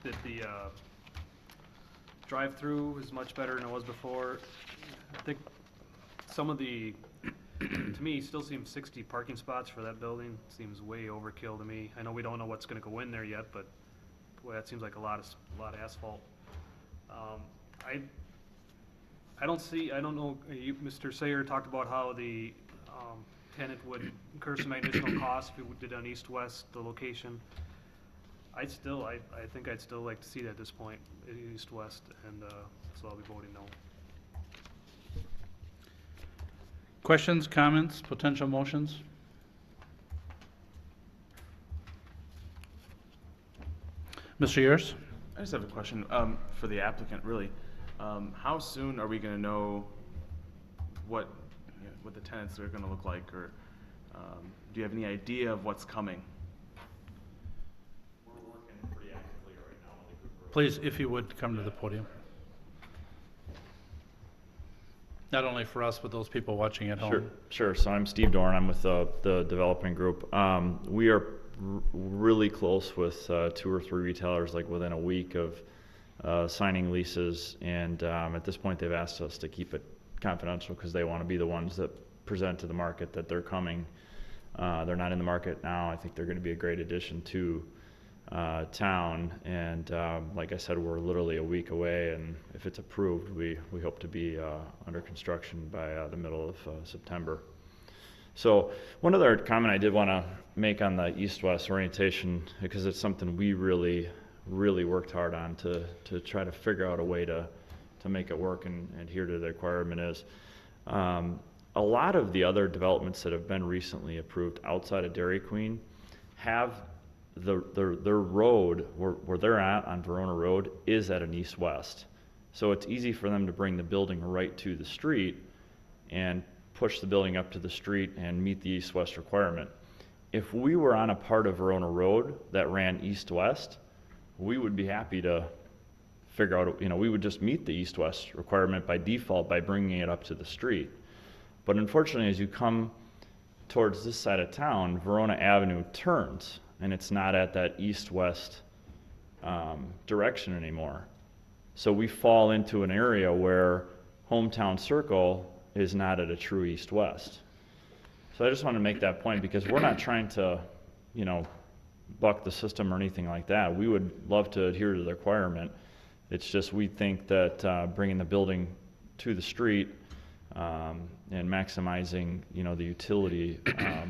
that the drive-through is much better than it was before. I think some of the, to me, still seems 60 parking spots for that building seems way overkill to me. I know we don't know what's gonna go in there yet, but boy, that seems like a lot of asphalt. I don't know, Mr. Sayer talked about how the tenant would incur some additional costs if we did on east-west, the location. I think I'd still like to see that at this point, east-west, and so I'll be voting no. Questions, comments, potential motions? Mr. Ayers? I just have a question for the applicant, really. How soon are we going to know what the tenants are going to look like, or do you have any idea of what's coming? We're working pretty actively right now with the group. Please, if you would, come to the podium. Not only for us, but those people watching at home. Sure. So I'm Steve Dorn. I'm with the development group. We are really close with 2 or 3 retailers, like within a week of signing leases. And at this point, they've asked us to keep it confidential because they want to be the ones that present to the market that they're coming. They're not in the market now. I think they're going to be a great addition to town. And like I said, we're literally a week away. And if it's approved, we hope to be under construction by the middle of September. So one other comment I did want to make on the east-west orientation, because it's something we really worked hard on to try to figure out a way to make it work and adhere to the requirement, is a lot of the other developments that have been recently approved outside of Dairy Queen have their road where they're at on Verona Road is at an east-west. So it's easy for them to bring the building right to the street and push the building up to the street and meet the east-west requirement. If we were on a part of Verona Road that ran east-west, we would be happy to figure out, we would just meet the east-west requirement by default by bringing it up to the street. But unfortunately, as you come towards this side of town, Verona Avenue turns, and it's not at that east-west direction anymore. So we fall into an area where Hometown Circle is not at a true east-west. So I just want to make that point, because we're not trying to, buck the system or anything like that. We would love to adhere to the requirement. It's just we think that bringing the building to the street and maximizing, the utility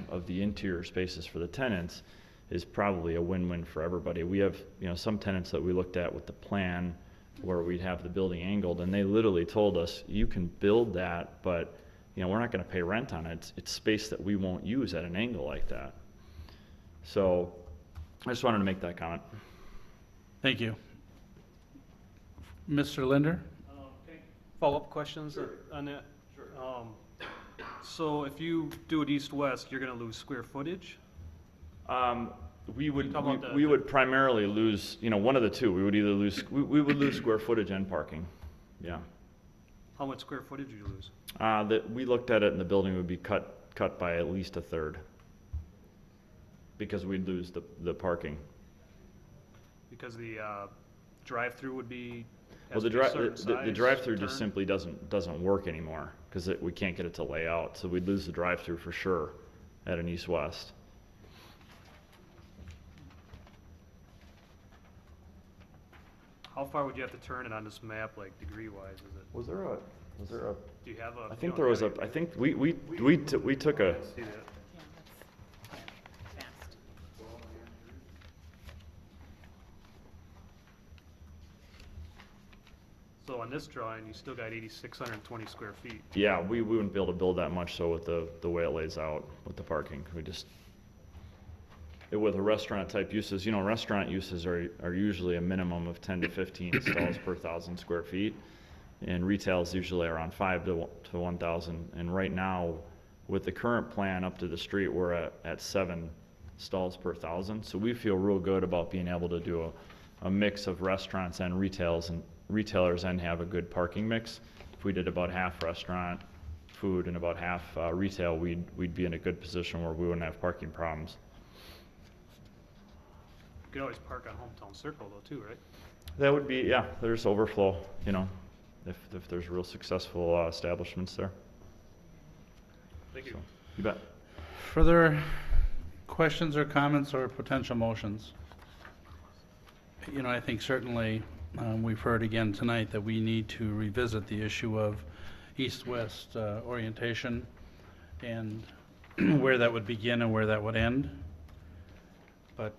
of the interior spaces for the tenants is probably a win-win for everybody. We have, some tenants that we looked at with the plan where we'd have the building angled, and they literally told us, you can build that, but we're not going to pay rent on it. It's space that we won't use at an angle like that. So I just wanted to make that comment. Thank you. Mr. Linder? Okay. Follow-up questions on that? Sure. So if you do it east-west, you're gonna lose square footage? We would primarily lose, one of the two. We would either lose, we would lose square footage and parking. Yeah. How much square footage do you lose? We looked at it, and the building would be cut by at least a third, because we'd lose the parking. Because the drive-through would be, Well, the drive-through just simply doesn't work anymore, because we can't get it to lay out. So we'd lose the drive-through for sure at an east-west. how far would you have to turn it on this map, like degree-wise, is it? Was there a? Do you have a? I think there was a. I think we took a. See that? Fast. So on this drawing, you still got 8,620 square feet. Yeah, we wouldn't be able to build that much so with the way it lays out with the parking. With the restaurant type uses, restaurant uses are usually a minimum of 10 to 15 stalls per 1,000 square feet. And retail is usually around 5 to 1,000. And right now, with the current plan up to the street, we're at 7 stalls per 1,000. So we feel real good about being able to do a mix of restaurants and retailers and have a good parking mix. If we did about half restaurant food and about half retail, we'd be in a good position where we wouldn't have parking problems. could always park on Hometown Circle though too, right? That would be, yeah, there's overflow, you know, if there's real successful establishments there. Thank you. So, you bet. Further questions or comments or potential motions? You know, I think certainly we've heard again tonight that we need to revisit the issue of east-west orientation and where that would begin and where that would end. But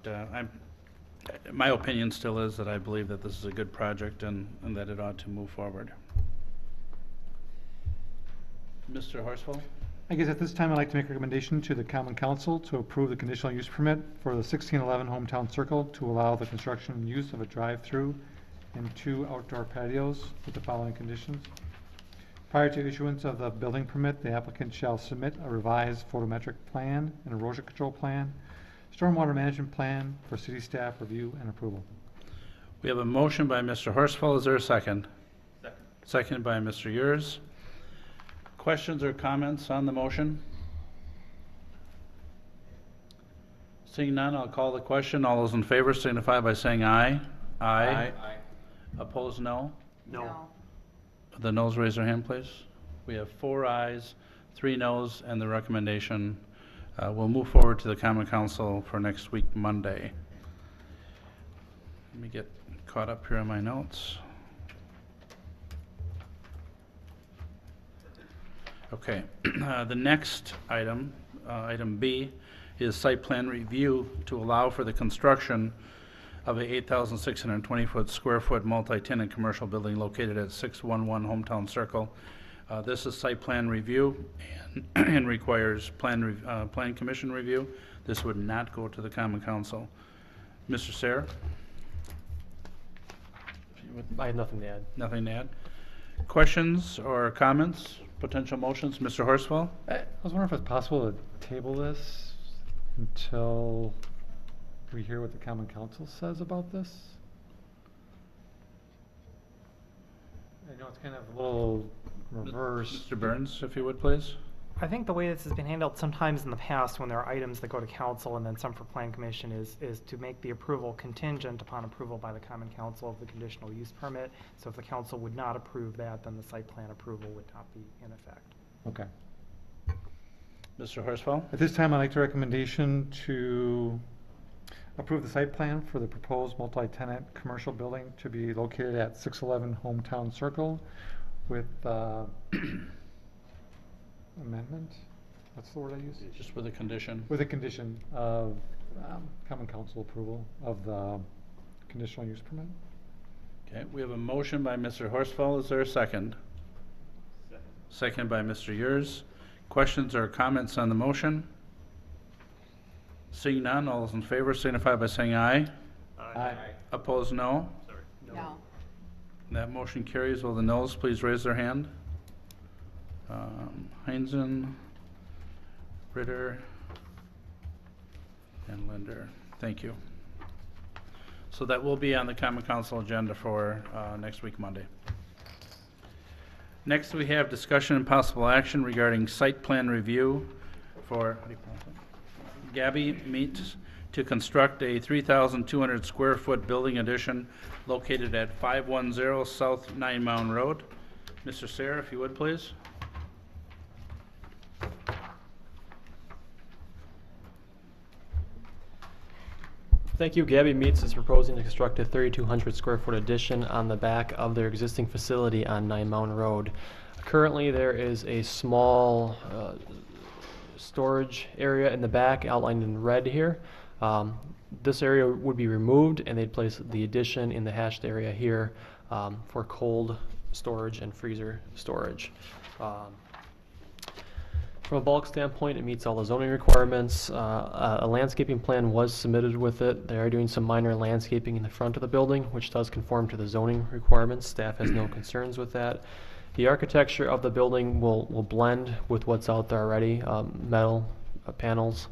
my opinion still is that I believe that this is a good project and that it ought to move forward. Mr. Horsfall? I guess at this time, I'd like to make a recommendation to the Common Council to approve the conditional use permit for the 1611 Hometown Circle to allow the construction and use of a drive-through and 2 outdoor patios with the following conditions. Prior to issuance of the building permit, the applicant shall submit a revised photometric plan and erosion control plan, stormwater management plan for city staff review and approval. We have a motion by Mr. Horsfall. Is there a second? Second. Second by Mr. Yurs. Questions or comments on the motion? Seeing none, I'll call the question. All those in favor signify by saying aye. Aye. Opposed, no? No. The noes raise their hand, please. We have 4 ayes, 3 noes, and the recommendation will move forward to the Common Council for next week, Monday. Let me get caught up here on my notes. Okay, the next item, item B, is site plan review to allow for the construction of a 8,620 square foot multi-tenant commercial building located at 611 Hometown Circle. This is site plan review and requires plan commission review. This would not go to the Common Council. Mr. Sayre? I have nothing to add. Nothing to add. Questions or comments? Potential motions? Mr. Horsfall? I was wondering if it's possible to table this until we hear what the Common Council says about this. I know it's kind of a little reverse. Mr. Burns, if you would, please. I think the way this has been handled sometimes in the past when there are items that go to council and then some for plan commission is to make the approval contingent upon approval by the Common Council of the conditional use permit. So if the council would not approve that, then the site plan approval would not be in effect. Okay. Mr. Horsfall? At this time, I'd like to recommendation to approve the site plan for the proposed multi-tenant commercial building to be located at 611 Hometown Circle with amendment, what's the word I use? Just with a condition. With a condition of Common Council approval of the conditional use permit. Okay, we have a motion by Mr. Horsfall. Is there a second? Second. Second by Mr. Yurs. Questions or comments on the motion? Seeing none, all those in favor signify by saying aye. Aye. Opposed, no. Sorry. No. That motion carries. Will the noes please raise their hand? Heinzen, Ritter, and Linder. Thank you. So that will be on the Common Council agenda for next week, Monday. Next, we have discussion and possible action regarding site plan review for, what do you pronounce it? Gabby Meats to construct a 3,200 square foot building addition located at 510 South 9 Mound Road. Mr. Sayre, if you would, please. Thank you. Gabby Meats is proposing to construct a 3,200 square foot addition on the back of their existing facility on 9 Mound Road. Currently, there is a small storage area in the back outlined in red here. This area would be removed and they'd place the addition in the hashed area here for cold storage and freezer storage. From a bulk standpoint, it meets all the zoning requirements. A landscaping plan was submitted with it. They are doing some minor landscaping in the front of the building, which does conform to the zoning requirements. Staff has no concerns with that. The architecture of the building will blend with what's out there already, metal panels,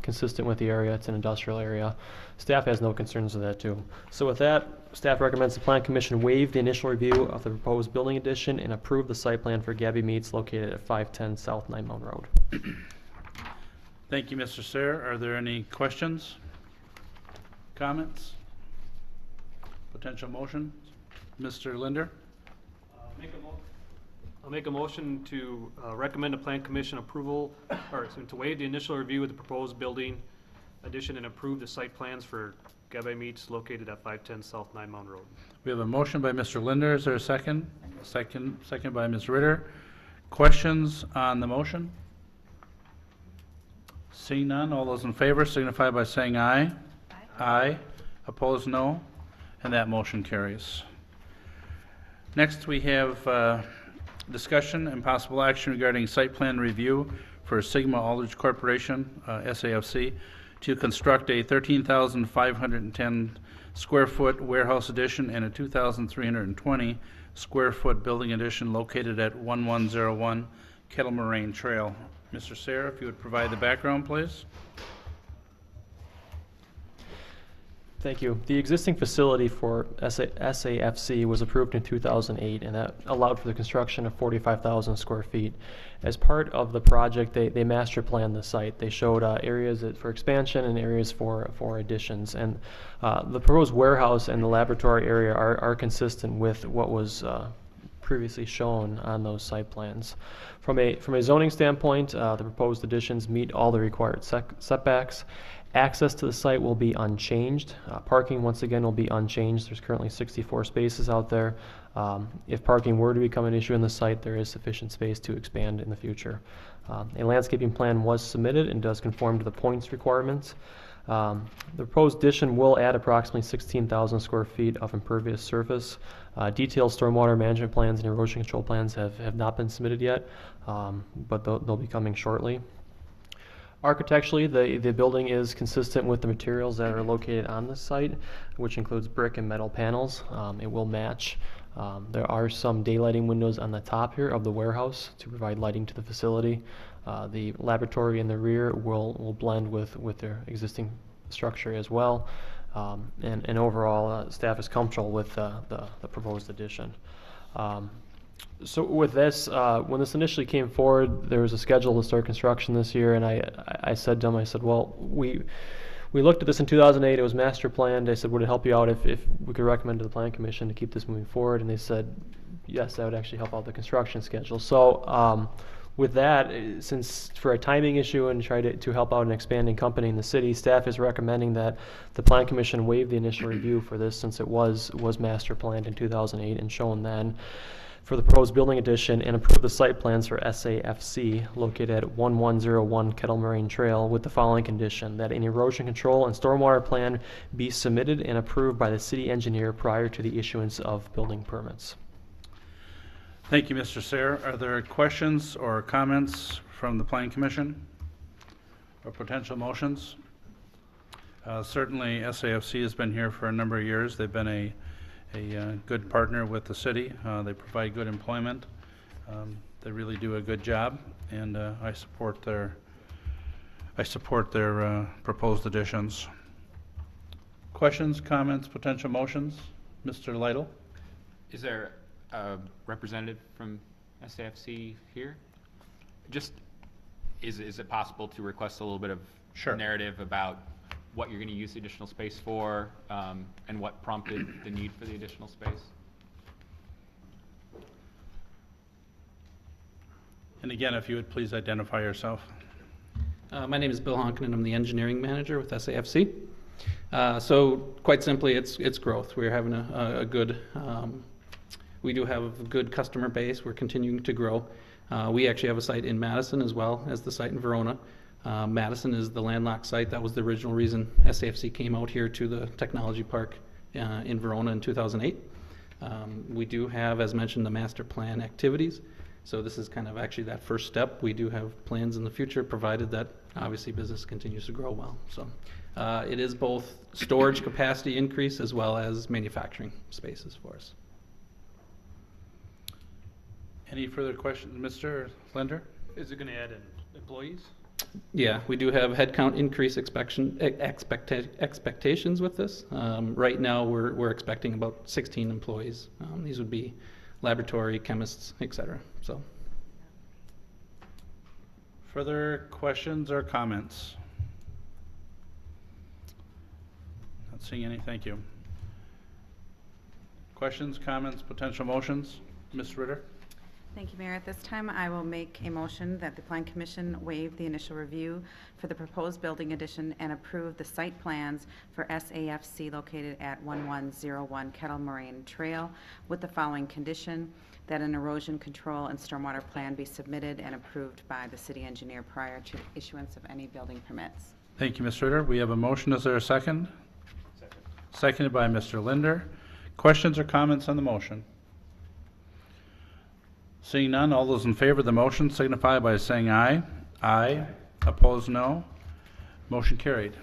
consistent with the area. It's an industrial area. Staff has no concerns with that too. So with that, staff recommends the Plan Commission waive the initial review of the proposed building addition and approve the site plan for Gabby Meats located at 510 South 9 Mound Road. Thank you, Mr. Sayre. Are there any questions? Comments? Potential motion? Mr. Linder? I'll make a motion to recommend the Plan Commission approval, or to waive the initial review of the proposed building addition and approve the site plans for Gabby Meats located at 510 South Nine Mountain Road. We have a motion by Mr. Linder. Is there a second? Second by Ms. Ritter. Questions on the motion? Seeing none, all those in favor signify by saying aye. Aye. Opposed, no. And that motion carries. Next, we have discussion and possible action regarding site plan review for Sigma Aldrich Corporation, SAFC, to construct a 13,510 square foot warehouse addition and a 2,320 square foot building addition located at 1101 Kettle Moraine Trail. Mr. Sayre, if you would provide the background, please. Thank you. The existing facility for SAFC was approved in 2008, and that allowed for the construction of 45,000 square feet. As part of the project, they master planned the site. They showed areas for expansion and areas for additions. And the proposed warehouse and the laboratory area are consistent with what was previously shown on those site plans. From a zoning standpoint, the proposed additions meet all the required setbacks. Access to the site will be unchanged. Parking, once again, will be unchanged. There's currently 64 spaces out there. If parking were to become an issue in the site, there is sufficient space to expand in the future. A landscaping plan was submitted and does conform to the points requirements. The proposed addition will add approximately 16,000 square feet of impervious surface. Detailed stormwater management plans and erosion control plans have not been submitted yet, but they'll be coming shortly. Architecturally, the building is consistent with the materials that are located on the site, which includes brick and metal panels. It will match. There are some daylighting windows on the top here of the warehouse to provide lighting to the facility. The laboratory in the rear will blend with their existing structure as well. And overall, staff is comfortable with the proposed addition. So with this, when this initially came forward, there was a schedule to start construction this year, and I said to them, I said, well, we looked at this in 2008, it was master planned. I said, would it help you out if we could recommend to the Plan Commission to keep this moving forward? And they said, yes, that would actually help out the construction schedule. So with that, since for a timing issue and try to help out an expanding company in the city, staff is recommending that the Plan Commission waive the initial review for this, since it was master planned in 2008 and shown then, for the proposed building addition, and approve the site plans for SAFC located at 1101 Kettle Moraine Trail with the following condition: that an erosion control and stormwater plan be submitted and approved by the city engineer prior to the issuance of building permits. Thank you, Mr. Sayre. Are there questions or comments from the Plan Commission or potential motions? Certainly, SAFC has been here for a number of years. They've been a good partner with the city. They provide good employment. They really do a good job, and I support their proposed additions. Questions, comments, potential motions? Mr. Lytle? Is there a representative from SAFC here? Just, is it possible to request a little bit of Sure. narrative about what you're going to use the additional space for, and what prompted the need for the additional space? And again, if you would please identify yourself. My name is Bill Honkin, and I'm the engineering manager with SAFC. So quite simply, it's growth. We're having a good, we do have a good customer base. We're continuing to grow. We actually have a site in Madison as well as the site in Verona. Madison is the landlocked site. That was the original reason SAFC came out here to the technology park in Verona in 2008. We do have, as mentioned, the master plan activities. So this is kind of actually that first step. We do have plans in the future, provided that obviously business continues to grow well. So it is both storage capacity increase as well as manufacturing spaces for us. Any further questions, Mr. Linder? Is it going to add in employees? Yeah, we do have headcount increase expectations with this. Right now, we're expecting about 16 employees. These would be laboratory, chemists, et cetera. So, Further questions or comments? Not seeing any, thank you. Questions, comments, potential motions? Ms. Ritter? Thank you, Mayor. At this time, I will make a motion that the Plan Commission waive the initial review for the proposed building addition and approve the site plans for SAFC located at 1101 Kettle Moraine Trail with the following condition: that an erosion control and stormwater plan be submitted and approved by the city engineer prior to issuance of any building permits. Thank you, Ms. Ritter. We have a motion. Is there a second? Second. Seconded by Mr. Linder. Questions or comments on the motion? Seeing none, all those in favor of the motion signify by saying aye. Aye. Opposed, no. Motion carried.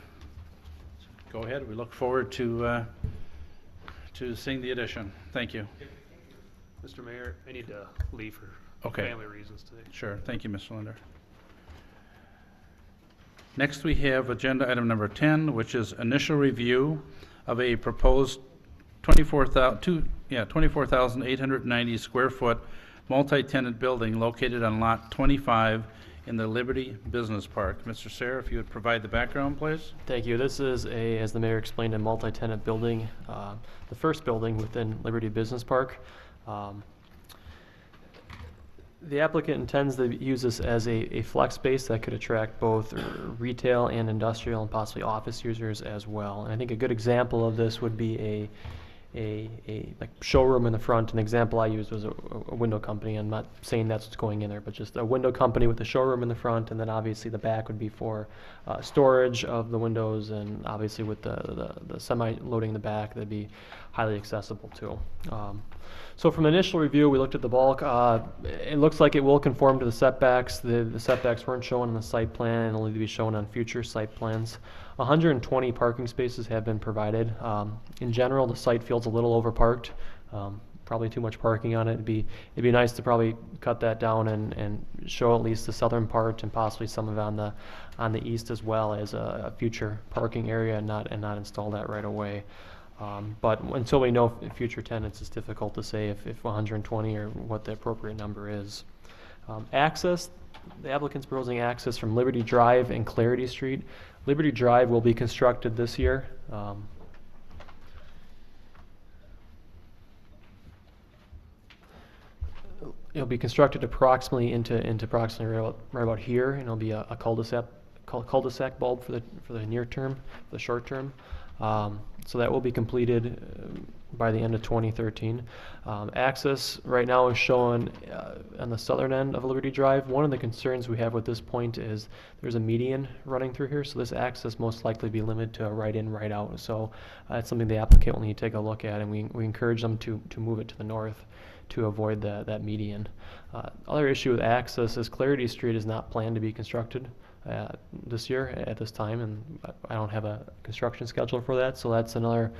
Go ahead. We look forward to seeing the addition. Thank you. Mr. Mayor, I need to leave for Okay. family reasons today. Sure. Thank you, Mr. Linder. Next, we have agenda item number 10, which is initial review of a proposed 24,890 square foot multi-tenant building located on Lot 25 in the Liberty Business Park. Mr. Sayre, if you would provide the background, please. Thank you. This is as the mayor explained, a multi-tenant building, the first building within Liberty Business Park. The applicant intends to use this as a flex space that could attract both retail and industrial and possibly office users as well. And I think a good example of this would be a like showroom in the front. An example I used was a window company. I'm not saying that's what's going in there, but just a window company with a showroom in the front, and then obviously the back would be for storage of the windows, and obviously with the semi-loading in the back, that'd be highly accessible too. So from initial review, we looked at the bulk. It looks like it will conform to the setbacks. The setbacks weren't shown on the site plan and only to be shown on future site plans. 120 parking spaces have been provided. In general, the site feels a little overparked. Probably too much parking on it. It'd be nice to probably cut that down and show at least the southern part and possibly some of it on the east as well as a future parking area and not install that right away. But until we know future tenants, it's difficult to say if 120 or what the appropriate number is. Access, the applicant's proposing access from Liberty Drive and Clarity Street. Liberty Drive will be constructed this year. It'll be constructed approximately into approximately right about here, and it'll be a cul-de-sac bulb for the near term, the short term. So that will be completed by the end of 2013. Access right now is shown on the southern end of Liberty Drive. One of the concerns we have with this point is there's a median running through here, so this access most likely be limited to a right in, right out. So it's something the applicant will need to take a look at, and we encourage them to move it to the north to avoid that median. Other issue with access is Clarity Street is not planned to be constructed this year at this time, and I don't have a construction schedule for that, so that's another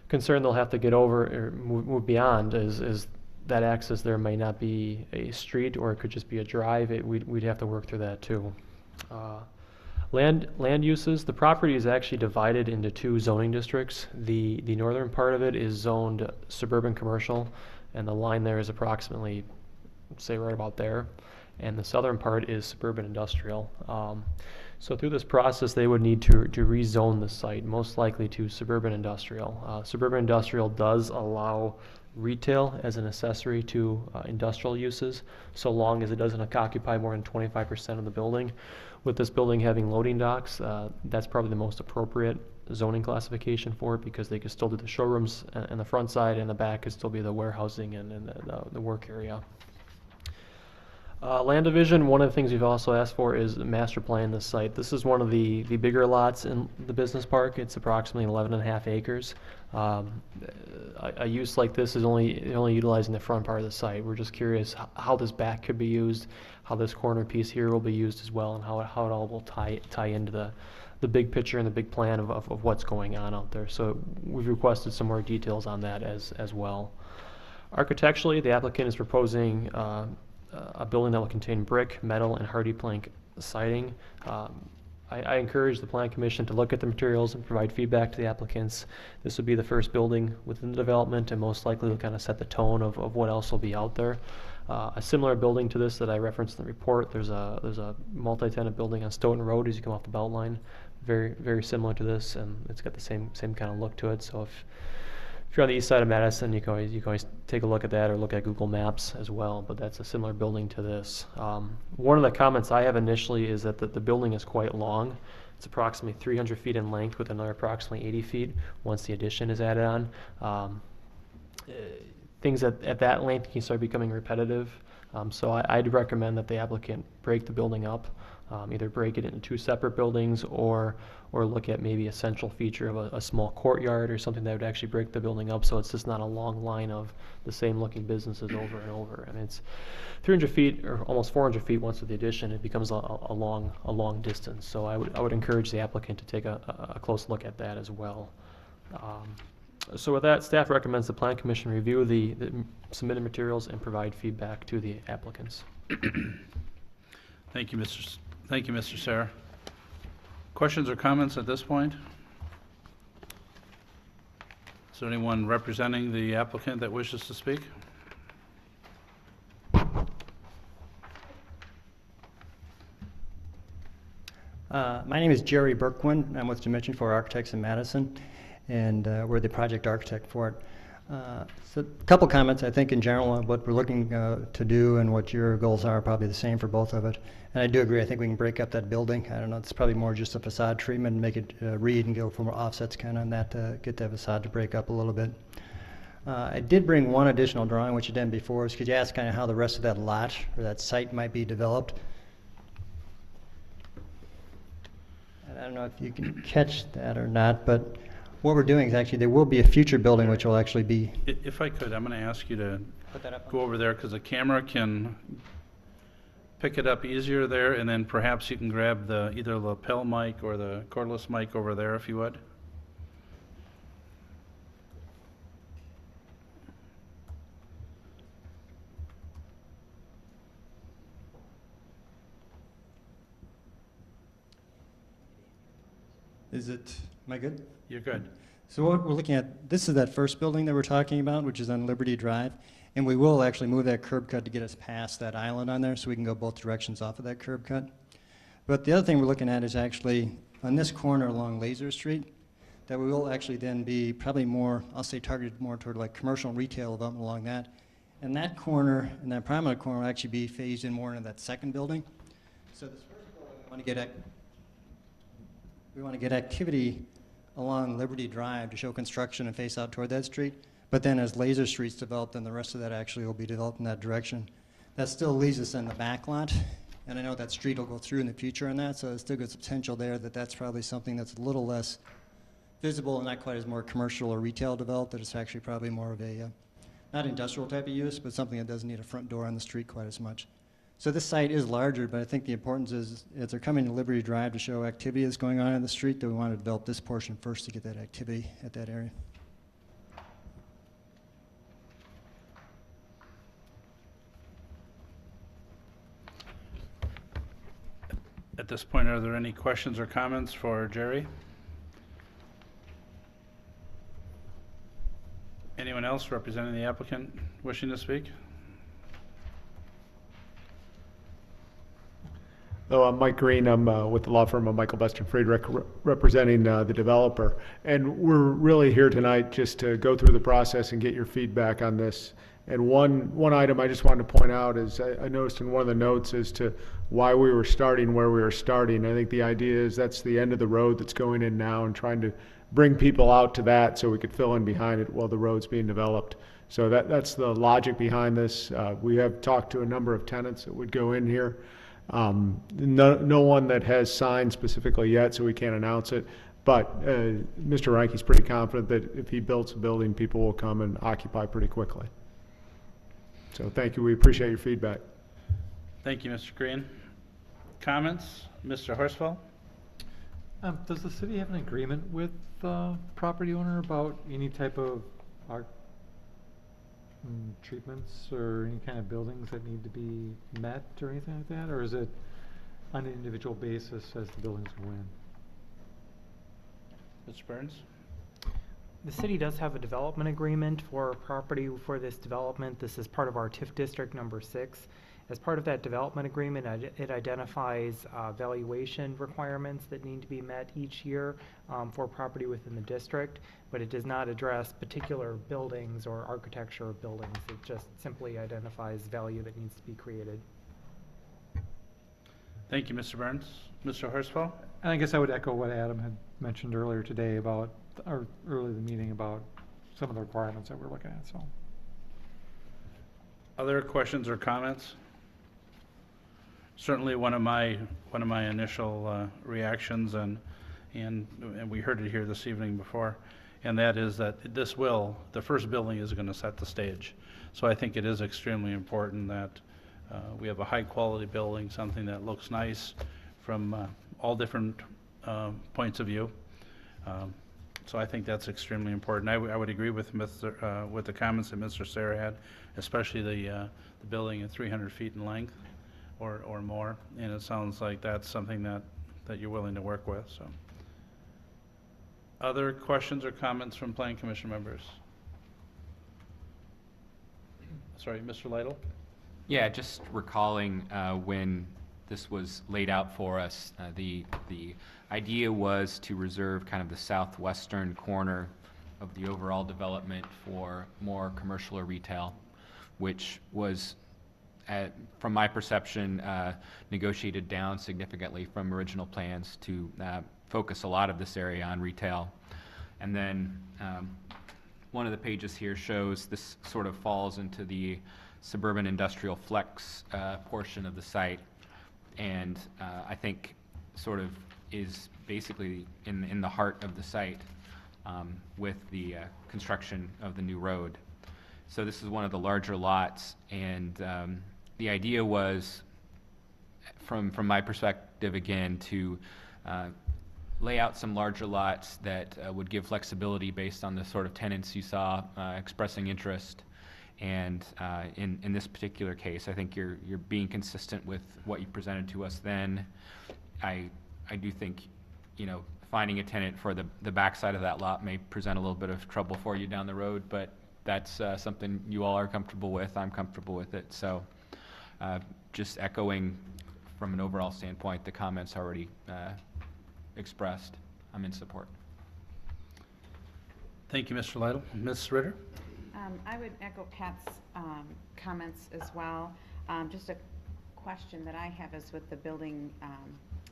concern they'll have to get over or move beyond is that access there may not be a street or it could just be a drive. We'd have to work through that too. Land uses, the property is actually divided into two zoning districts. The northern part of it is zoned suburban commercial, and the line there is approximately, say, right about there. And the southern part is suburban industrial. So through this process, they would need to rezone the site, most likely to suburban industrial. Suburban industrial does allow retail as an accessory to industrial uses, so long as it doesn't occupy more than 25% of the building. With this building having loading docks, that's probably the most appropriate zoning classification for it, because they could still do the showrooms and the front side, and the back could still be the warehousing and the work area. Land division, one of the things we've also asked for is master plan this site. This is one of the bigger lots in the business park. It's approximately 11.5 acres. A use like this is only utilizing the front part of the site. We're just curious how this back could be used, how this corner piece here will be used as well, and how it all will tie into the big picture and the big plan of what's going on out there. So we've requested some more details on that as well. Architecturally, the applicant is proposing a building that will contain brick, metal, and hardy plank siding. I encourage the Plan Commission to look at the materials and provide feedback to the applicants. This would be the first building within the development, and most likely will kind of set the tone of what else will be out there. A similar building to this that I referenced in the report, there's a multi-tenant building on Stoughton Road as you come off the Beltline. very, very similar to this, and it's got the same kind of look to it. So if you're on the east side of Madison, you can always take a look at that or look at Google Maps as well, but that's a similar building to this. One of the comments I have initially is that the building is quite long. It's approximately 300 feet in length with another approximately 80 feet once the addition is added on. Things at that length can start becoming repetitive, so I'd recommend that the applicant break the building up, either break it into two separate buildings or look at maybe a central feature of a small courtyard or something that would actually break the building up so it's just not a long line of the same looking businesses over and over. I mean, it's 300 feet or almost 400 feet once with the addition, it becomes a long distance. So I would encourage the applicant to take a close look at that as well. So with that, staff recommends the Plan Commission review the submitted materials and provide feedback to the applicants. Thank you, Mr. Sarah. Questions or comments at this point? Is there anyone representing the applicant that wishes to speak? My name is Jerry Berkwin. I'm with Dimension 4 Architects in Madison, and we're the project architect for it. So a couple comments, I think, in general on what we're looking to do and what your goals are probably the same for both of it. And I do agree, I think we can break up that building. I don't know, it's probably more just a facade treatment, make it read and go for more offsets kind of on that to get that facade to break up a little bit. I did bring one additional drawing, which you did before, is could you ask kind of how the rest of that lot or that site might be developed? And I don't know if you can catch that or not, but what we're doing is actually there will be a future building which will actually be... If I could, I'm going to ask you to Put that up. go over there because the camera can pick it up easier there, and then perhaps you can grab either the lapel mic or the cordless mic over there if you would. Am I good? You're good. So what we're looking at, this is that first building that we're talking about, which is on Liberty Drive, and we will actually move that curb cut to get us past that island on there so we can go both directions off of that curb cut. But the other thing we're looking at is actually on this corner along Laser Street, that we will actually then be probably more, I'll say targeted more toward like commercial and retail development along that. And that corner, and that prominent corner will actually be phased in more into that second building. So this first building, we want to get activity along Liberty Drive to show construction and face out toward that street. But then as Laser Street's developed, then the rest of that actually will be developed in that direction. That still leaves us in the back lot. And I know that street will go through in the future on that, so there's still good potential there that that's probably something that's a little less visible and not quite as more commercial or retail developed, that it's actually probably more of a, not industrial type of use, but something that doesn't need a front door on the street quite as much. So this site is larger, but I think the importance is as they're coming to Liberty Drive to show activity that's going on in the street, that we want to develop this portion first to get that activity at that area. At this point, are there any questions or comments for Jerry? Anyone else representing the applicant wishing to speak? Hello, I'm Mike Green. I'm with the law firm of Michael Best & Friedrich, representing the developer. And we're really here tonight just to go through the process and get your feedback on this. And one item I just wanted to point out is I noticed in one of the notes as to why we were starting where we were starting. I think the idea is that's the end of the road that's going in now, and trying to bring people out to that so we could fill in behind it while the road's being developed. So that's the logic behind this. We have talked to a number of tenants that would go in here. No one that has signed specifically yet, so we can't announce it. But Mr. Reinke's pretty confident that if he builds a building, people will come and occupy pretty quickly. So thank you. We appreciate your feedback. Thank you, Mr. Green. Comments? Mr. Horsfall? Does the city have an agreement with the property owner about any type of art treatments or any kind of buildings that need to be met or anything like that? Or is it on an individual basis as the buildings go in? Mr. Burns? The city does have a development agreement for property for this development. This is part of our TIF district number 6. As part of that development agreement, it identifies valuation requirements that need to be met each year for property within the district, but it does not address particular buildings or architecture of buildings. It just simply identifies value that needs to be created. Thank you, Mr. Burns. Mr. Horsfall? And I guess I would echo what Adam had mentioned earlier today about, or earlier in the meeting about some of the requirements that we're looking at, so. Other questions or comments? Certainly one of my initial reactions, and we heard it here this evening before, and that is that the first building is going to set the stage. So I think it is extremely important that we have a high-quality building, something that looks nice from all different points of view. So I think that's extremely important. I would agree with with the comments that Mr. Sayre had, especially the building at 300 feet in length or more, and it sounds like that's something that you're willing to work with. So, other questions or comments from Planning Commission members? Sorry, Mr. Lytle? Yeah, just recalling when this was laid out for us, the idea was to reserve kind of the southwestern corner of the overall development for more commercial or retail, which was, from my perception, negotiated down significantly from original plans to focus a lot of this area on retail. And then one of the pages here shows this sort of falls into the suburban industrial flex portion of the site, and I think sort of is basically in the heart of the site with the construction of the new road. So this is one of the larger lots, and the idea was, from my perspective again, to lay out some larger lots that would give flexibility based on the sort of tenants you saw expressing interest. And in this particular case, I think you're being consistent with what you presented to us then. I do think, finding a tenant for the backside of that lot may present a little bit of trouble for you down the road, but that's something you all are comfortable with. I'm comfortable with it. So just echoing from an overall standpoint the comments already expressed, I'm in support. Thank you, Mr. Lytle. Ms. Ritter? I would echo Pat's comments as well. Just a question that I have is with the building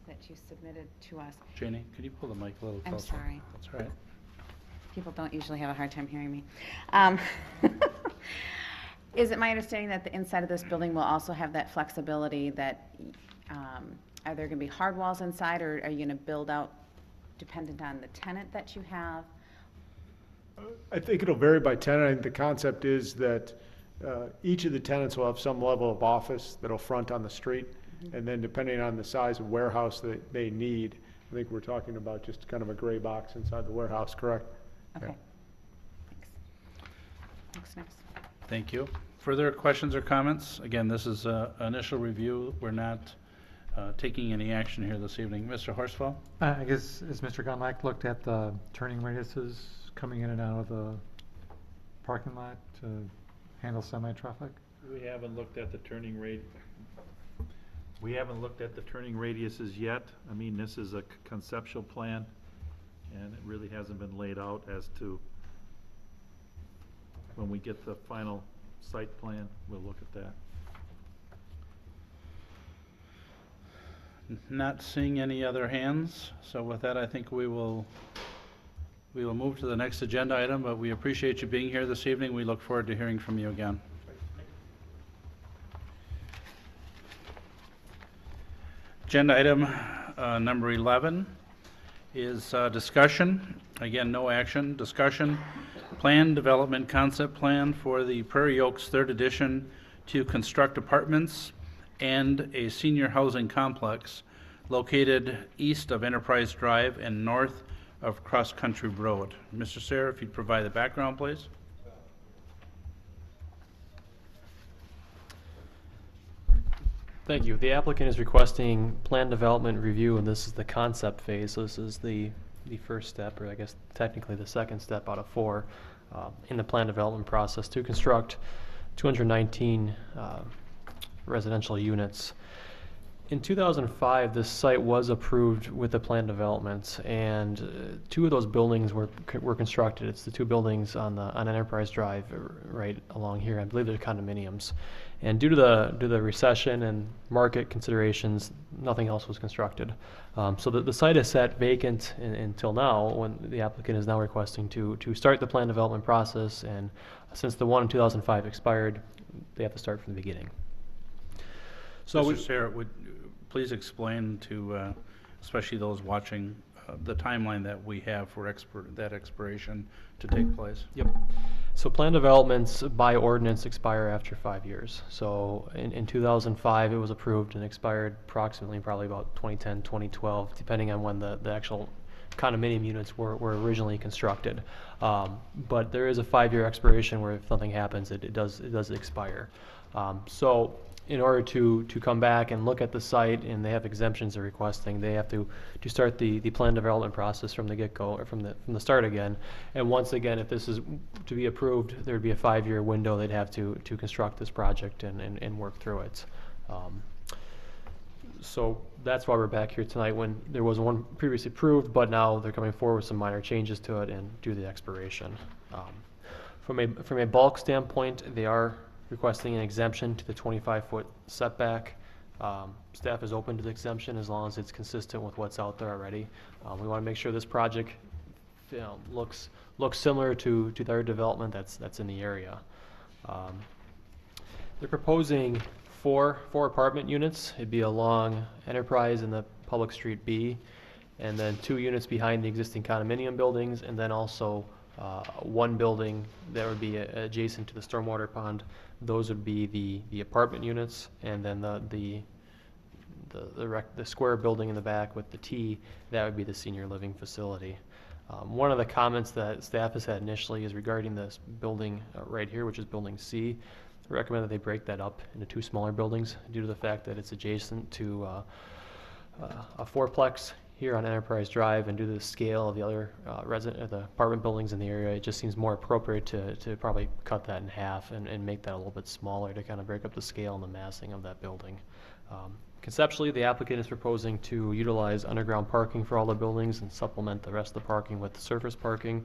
that you submitted to us. Janie, could you pull the mic a little closer? I'm sorry. That's all right. People don't usually have a hard time hearing me. Is it my understanding that the inside of this building will also have that flexibility that, are there going to be hard walls inside, or are you going to build out dependent on the tenant that you have? I think it'll vary by tenant. I think the concept is that each of the tenants will have some level of office that'll front on the street, and then depending on the size of warehouse that they need, I think we're talking about just kind of a gray box inside the warehouse, correct? Okay. Yeah. Thanks. Next. Thank you. Further questions or comments? Again, this is an initial review. We're not taking any action here this evening. Mr. Horsfall? I guess, has Mr. Gunlack looked at the turning radiuses coming in and out of the parking lot to handle semi-traffic? We haven't looked at the turning rate. We haven't looked at the turning radiuses yet. I mean, this is a conceptual plan, and it really hasn't been laid out as to, when we get the final site plan, we'll look at that. Not seeing any other hands, so with that, I think we will move to the next agenda item, but we appreciate you being here this evening. We look forward to hearing from you again. Agenda item number 11 is discussion. Again, no action. Discussion. Plan development concept plan for the Prairie Oaks 3rd Edition to construct apartments and a senior housing complex located east of Enterprise Drive and north of Cross Country Road. Mr. Sayre, if you'd provide the background, please. Thank you. The applicant is requesting plan development review, and this is the concept phase. So this is the first step, or I guess technically the second step out of 4 in the plan development process to construct 219 residential units. In 2005, this site was approved with the plan development, and two of those buildings were constructed. It's the two buildings on Enterprise Drive, right along here. I believe they're condominiums. And due to the recession and market considerations, nothing else was constructed. So the site is sat vacant until now, when the applicant is now requesting to start the plan development process. And since the one in 2005 expired, they have to start from the beginning. So Mr. Sarah, would please explain to, especially those watching, the timeline that we have for that expiration to take place? Yep. So plan developments by ordinance expire after 5 years. So in 2005, it was approved and expired approximately probably about 2010, 2012, depending on when the actual condominium units were originally constructed. But there is a 5-year expiration where if nothing happens, it does expire. So in order to come back and look at the site, and they have exemptions they're requesting, they have to start the plan development process from the get-go, or from the start again. And once again, if this is to be approved, there'd be a 5-year window they'd have to construct this project and work through it. So that's why we're back here tonight, when there was one previously approved, but now they're coming forward with some minor changes to it and do the expiration. From a bulk standpoint, they are requesting an exemption to the 25-foot setback. Staff is open to the exemption as long as it's consistent with what's out there already. We want to make sure this project looks similar to the other development that's in the area. They're proposing four apartment units. It'd be along Enterprise and the Public Street B, and then 2 units behind the existing condominium buildings, and then also one building that would be adjacent to the stormwater pond. Those would be the apartment units, and then the square building in the back with the T, that would be the senior living facility. One of the comments that staff has had initially is regarding this building right here, which is building C. I recommend that they break that up into 2 smaller buildings due to the fact that it's adjacent to a fourplex here on Enterprise Drive, and due to the scale of the other the apartment buildings in the area, it just seems more appropriate to probably cut that in half and make that a little bit smaller to kind of break up the scale and the massing of that building. Conceptually, the applicant is proposing to utilize underground parking for all the buildings and supplement the rest of the parking with surface parking.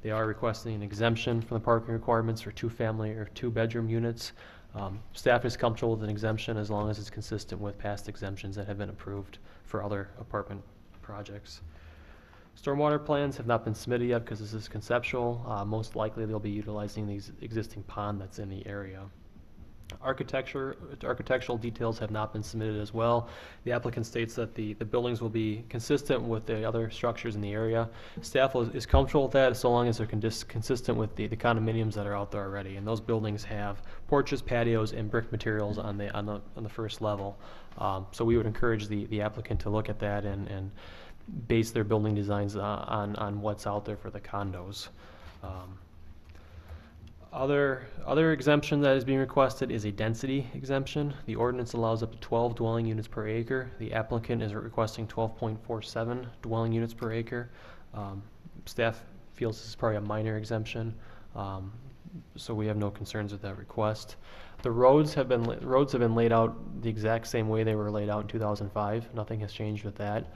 They are requesting an exemption from the parking requirements for 2-family or 2-bedroom units. Staff is comfortable with an exemption as long as it's consistent with past exemptions that have been approved for other apartment projects. Stormwater plans have not been submitted yet because this is conceptual. Most likely they'll be utilizing the existing pond that's in the area. Architectural details have not been submitted as well. The applicant states that the buildings will be consistent with the other structures in the area. Staff is comfortable with that so long as they're consistent with the condominiums that are out there already. And those buildings have porches, patios, and brick materials on the first level. So we would encourage the applicant to look at that and base their building designs on what's out there for the condos. Other exemption that is being requested is a density exemption. The ordinance allows up to 12 dwelling units per acre. The applicant is requesting 12.47 dwelling units per acre. Staff feels this is probably a minor exemption, so we have no concerns with that request. The roads have been laid out the exact same way they were laid out in 2005. Nothing has changed with that.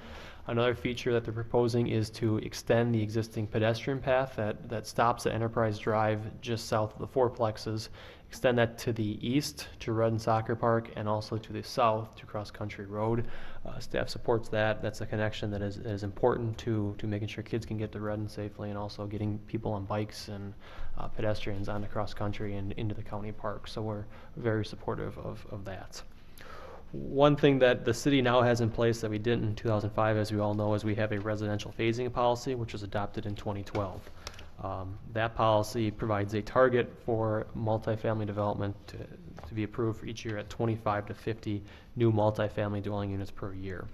Another feature that they're proposing is to extend the existing pedestrian path that stops at Enterprise Drive just south of the fourplexes, extend that to the east to Redden Soccer Park, and also to the south to Cross Country Road. Staff supports that. That's a connection that is important to making sure kids can get to Redden safely, and also getting people on bikes and pedestrians onto cross country and into the county park. So we're very supportive of that. One thing that the city now has in place that we didn't in 2005, as we all know, is we have a residential phasing policy, which was adopted in 2012. That policy provides a target for multifamily development to be approved for each year at 25 to 50 new multifamily dwelling units per year.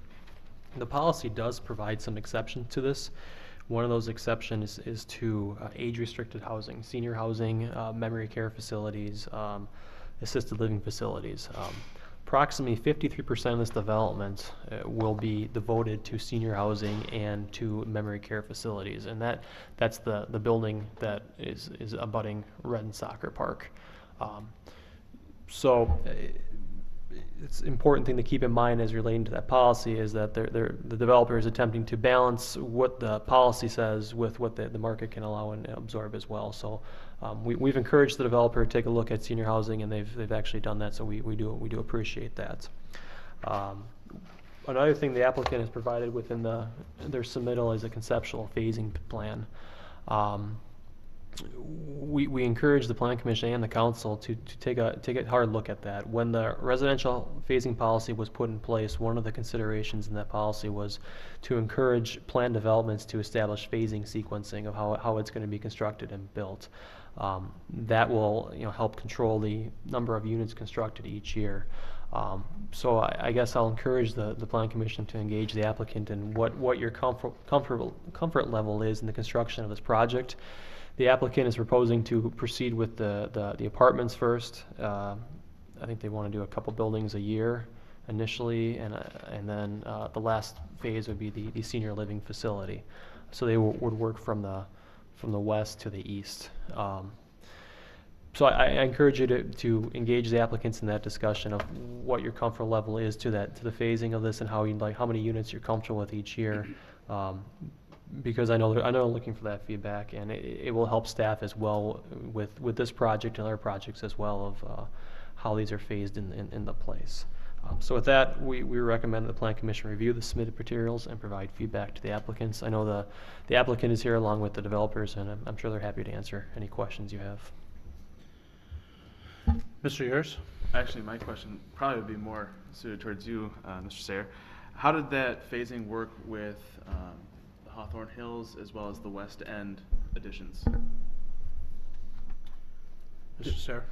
The policy does provide some exceptions to this. One of those exceptions is to age-restricted housing, senior housing, memory care facilities, assisted living facilities. Approximately 53% of this development will be devoted to senior housing and to memory care facilities, and that's the building that is abutting Redden Soccer Park. So it's important thing to keep in mind as relating to that policy is that the developer is attempting to balance what the policy says with what the market can allow and absorb as well. So we've encouraged the developer to take a look at senior housing, and they've actually done that. So we do appreciate that. Another thing the applicant has provided within their submittal is a conceptual phasing plan. We encourage the Plan Commission and the Council to take a hard look at that. When the residential phasing policy was put in place, one of the considerations in that policy was to encourage plan developments to establish phasing sequencing of how it's going to be constructed and built. That will help control the number of units constructed each year. So I guess I'll encourage the Plan Commission to engage the applicant in what your comfort level is in the construction of this project. The applicant is proposing to proceed with the apartments first. I think they want to do a couple buildings a year initially, and then the last phase would be the senior living facility. So they would work from the west to the east. So I encourage you to engage the applicants in that discussion of what your comfort level is to the phasing of this and how many units you're comfortable with each year. Because I know they're looking for that feedback, and it will help staff as well with this project and other projects as well of how these are phased in the place. So with that, we recommend the Plan Commission review the submitted materials and provide feedback to the applicants. I know the applicant is here along with the developers, and I'm sure they're happy to answer any questions you have. Mr. Yurs? Actually, my question probably would be more suited towards you, Mr. Sayer. How did that phasing work with the Hawthorne Hills as well as the West End additions? Mr. Sayer?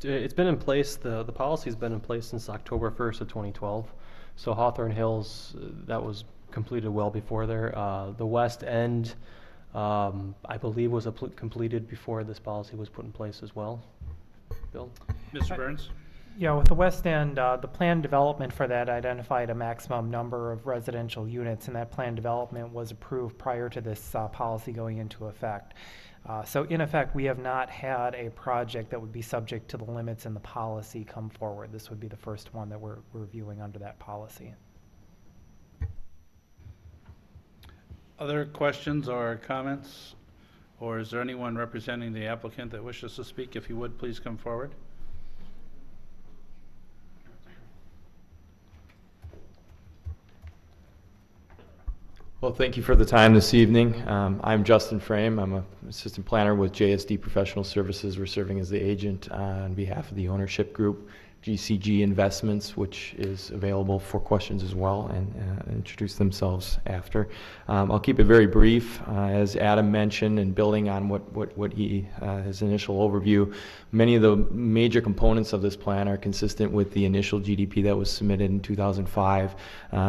It's been in place, the policy's been in place since October 1st of 2012. So Hawthorne Hills, that was completed well before there. The West End, I believe, was completed before this policy was put in place as well. Bill? Mr. Burns? Yeah, with the West End, the plan development for that identified a maximum number of residential units, and that plan development was approved prior to this policy going into effect. So in effect, we have not had a project that would be subject to the limits in the policy come forward. This would be the first one that we're reviewing under that policy. Other questions or comments? Or is there anyone representing the applicant that wishes to speak? If you would, please come forward. Well, thank you for the time this evening. I'm Justin Frame. I'm an assistant planner with JSD Professional Services. We're serving as the agent on behalf of the ownership group, GCG Investments, which is available for questions as well, and introduce themselves after. I'll keep it very brief. As Adam mentioned, and building on what his initial overview, many of the major components of this plan are consistent with the initial GDP that was submitted in 2005,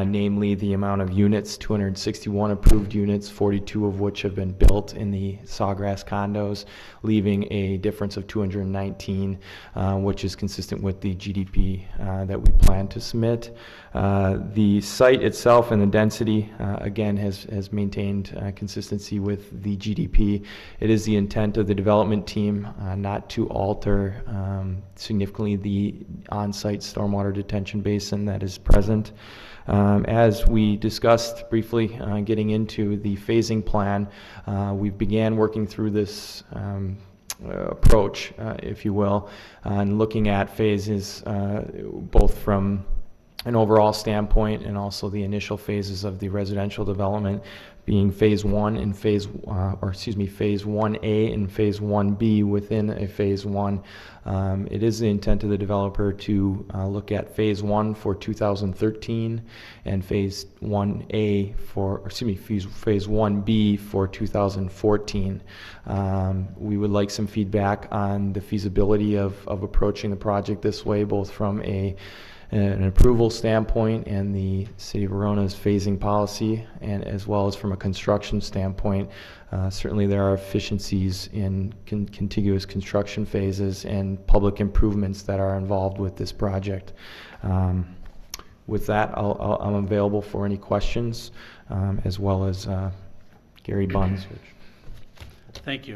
namely the amount of units, 261 approved units, 42 of which have been built in the Sawgrass condos, leaving a difference of 219, which is consistent with the GDP that we plan to submit. The site itself and the density, again, has maintained consistency with the GDP. It is the intent of the development team not to alter significantly the on-site stormwater detention basin that is present. As we discussed briefly, getting into the phasing plan, we began working through this approach, if you will, and looking at phases both from an overall standpoint and also the initial phases of the residential development, being phase 1 and phase 1A and phase 1B within a phase 1. It is the intent of the developer to look at phase 1 for 2013 and phase 1A phase 1B for 2014. We would like some feedback on the feasibility of approaching the project this way, both from an approval standpoint and the City of Verona's phasing policy, and as well as from a construction standpoint. Certainly there are efficiencies in contiguous construction phases and public improvements that are involved with this project. With that, I'm available for any questions, as well as Gary Buns. Thank you.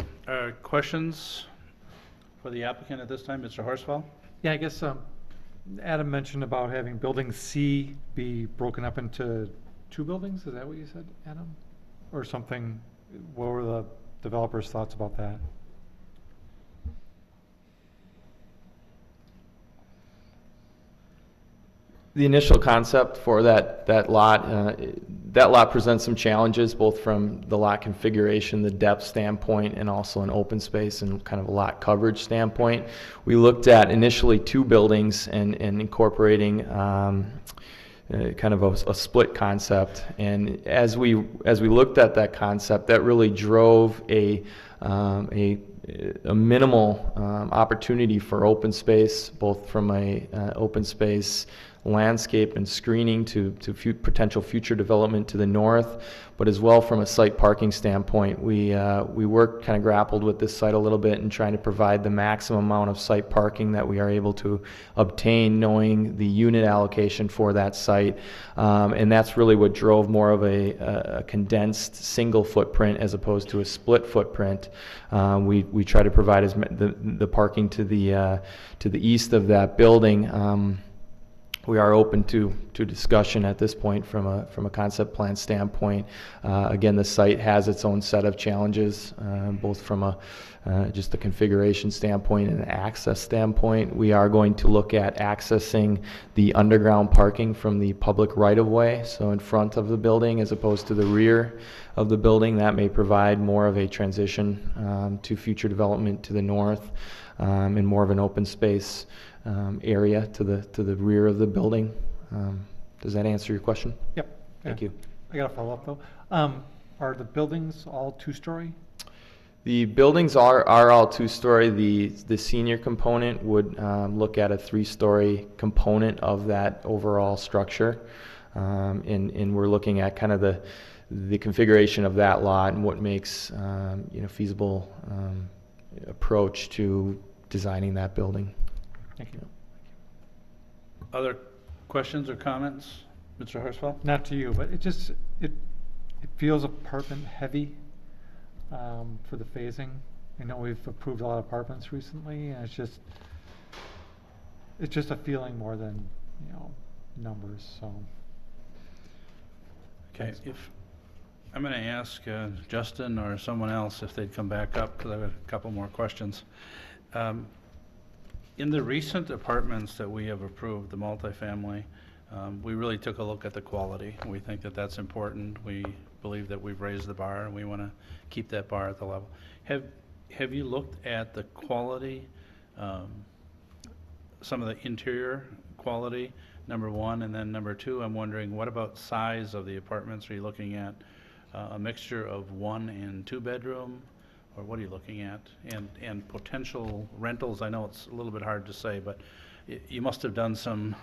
Questions for the applicant at this time? Mr. Horsfall? Yeah, I guess Adam mentioned about having building C be broken up into 2 buildings. Is that what you said, Adam? Or something? What were the developers' thoughts about that? The initial concept for that lot presents some challenges, both from the lot configuration, the depth standpoint, and also an open space and kind of a lot coverage standpoint. We looked at initially 2 buildings and incorporating kind of a split concept. And as we looked at that concept, that really drove a minimal opportunity for open space, both from a open space landscape and screening to potential future development to the north, but as well from a site parking standpoint. We worked, kind of grappled with this site a little bit and trying to provide the maximum amount of site parking that we are able to obtain, knowing the unit allocation for that site. And that's really what drove more of a condensed single footprint as opposed to a split footprint. We try to provide the parking to the east of that building. We are open to discussion at this point from a concept plan standpoint. Again, the site has its own set of challenges, both from just the configuration standpoint and an access standpoint. We are going to look at accessing the underground parking from the public right-of-way, so in front of the building as opposed to the rear of the building. That may provide more of a transition to future development to the north, and more of an open space area to the rear of the building. Does that answer your question? Yep. Thank you. I got to follow up though. Are the buildings all 2-story? The buildings are all 2-story. The senior component would look at a 3-story component of that overall structure. And we're looking at kind of the configuration of that lot and what makes feasible approach to designing that building. Thank you. Other questions or comments? Mr. Horsfeld? Not to you, but it feels apartment heavy for the phasing. I know we've approved a lot of apartments recently, and it's just a feeling more than numbers. So Okay, I'm going to ask Justin or someone else if they'd come back up, because I have a couple more questions. In the recent apartments that we have approved, the multifamily, we really took a look at the quality. We think that that's important. We believe that we've raised the bar, and we want to keep that bar at the level. Have you looked at the quality, some of the interior quality, number one, and then number two, I'm wondering, what about size of the apartments? Are you looking at a mixture of 1 and 2 bedroom, or what are you looking at? And potential rentals, I know it's a little bit hard to say, but you must have done some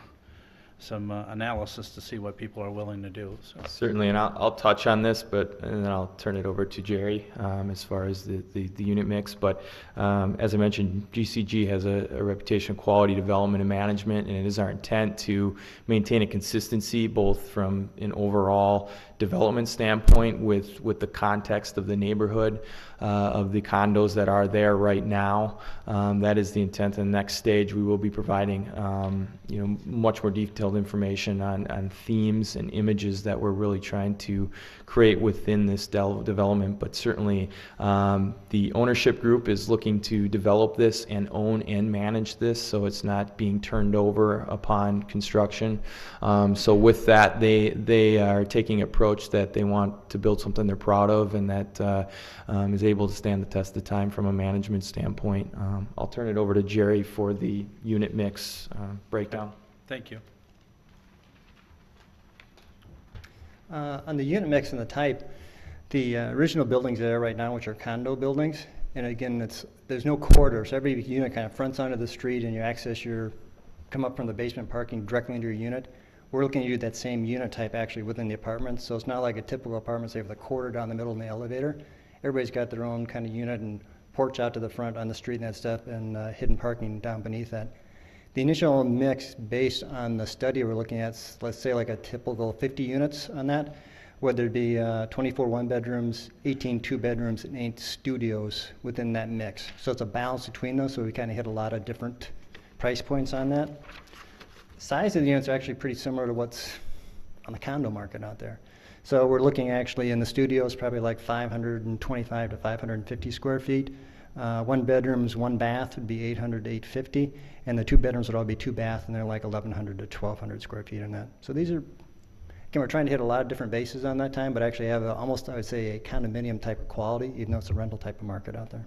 analysis to see what people are willing to do. So. Certainly, and I'll touch on this, and then I'll turn it over to Jerry as far as the unit mix. But as I mentioned, GCG has a reputation of quality development and management, and it is our intent to maintain a consistency both from an overall development standpoint with the context of the neighborhood, of the condos that are there right now. That is the intent. In the next stage, we will be providing much more detailed information on themes and images that we're really trying to create within this development. But certainly, the ownership group is looking to develop this and own and manage this, so it's not being turned over upon construction. So with that, they are taking an approach that they want to build something they're proud of, and that is able to stand the test of time from a management standpoint. I'll turn it over to Jerry for the unit mix breakdown. Thank you. On the unit mix and the type, the original buildings there right now, which are condo buildings, and again, there's no corridor, so every unit kind of fronts onto the street, and you come up from the basement parking directly into your unit. We're looking to do that same unit type actually within the apartment, so it's not like a typical apartment, say with a corridor down the middle and the elevator. Everybody's got their own kind of unit and porch out to the front on the street and that stuff, and hidden parking down beneath that. The initial mix based on the study we're looking at, let's say like a typical 50 units on that, whether it be 24 one-bedrooms, 18 two-bedrooms, and 8 studios within that mix. So it's a balance between those, so we kind of hit a lot of different price points on that. size of the units are actually pretty similar to what's on the condo market out there. So we're looking actually in the studios, probably like 525 to 550 square feet. One bedrooms, one bath would be 800 to 850, and the 2 bedrooms would all be 2 bath, and they're like 1,100 to 1,200 square feet on that. So these are, again, we're trying to hit a lot of different bases on that time, but actually have almost, I would say, a condominium type of quality, even though it's a rental type of market out there.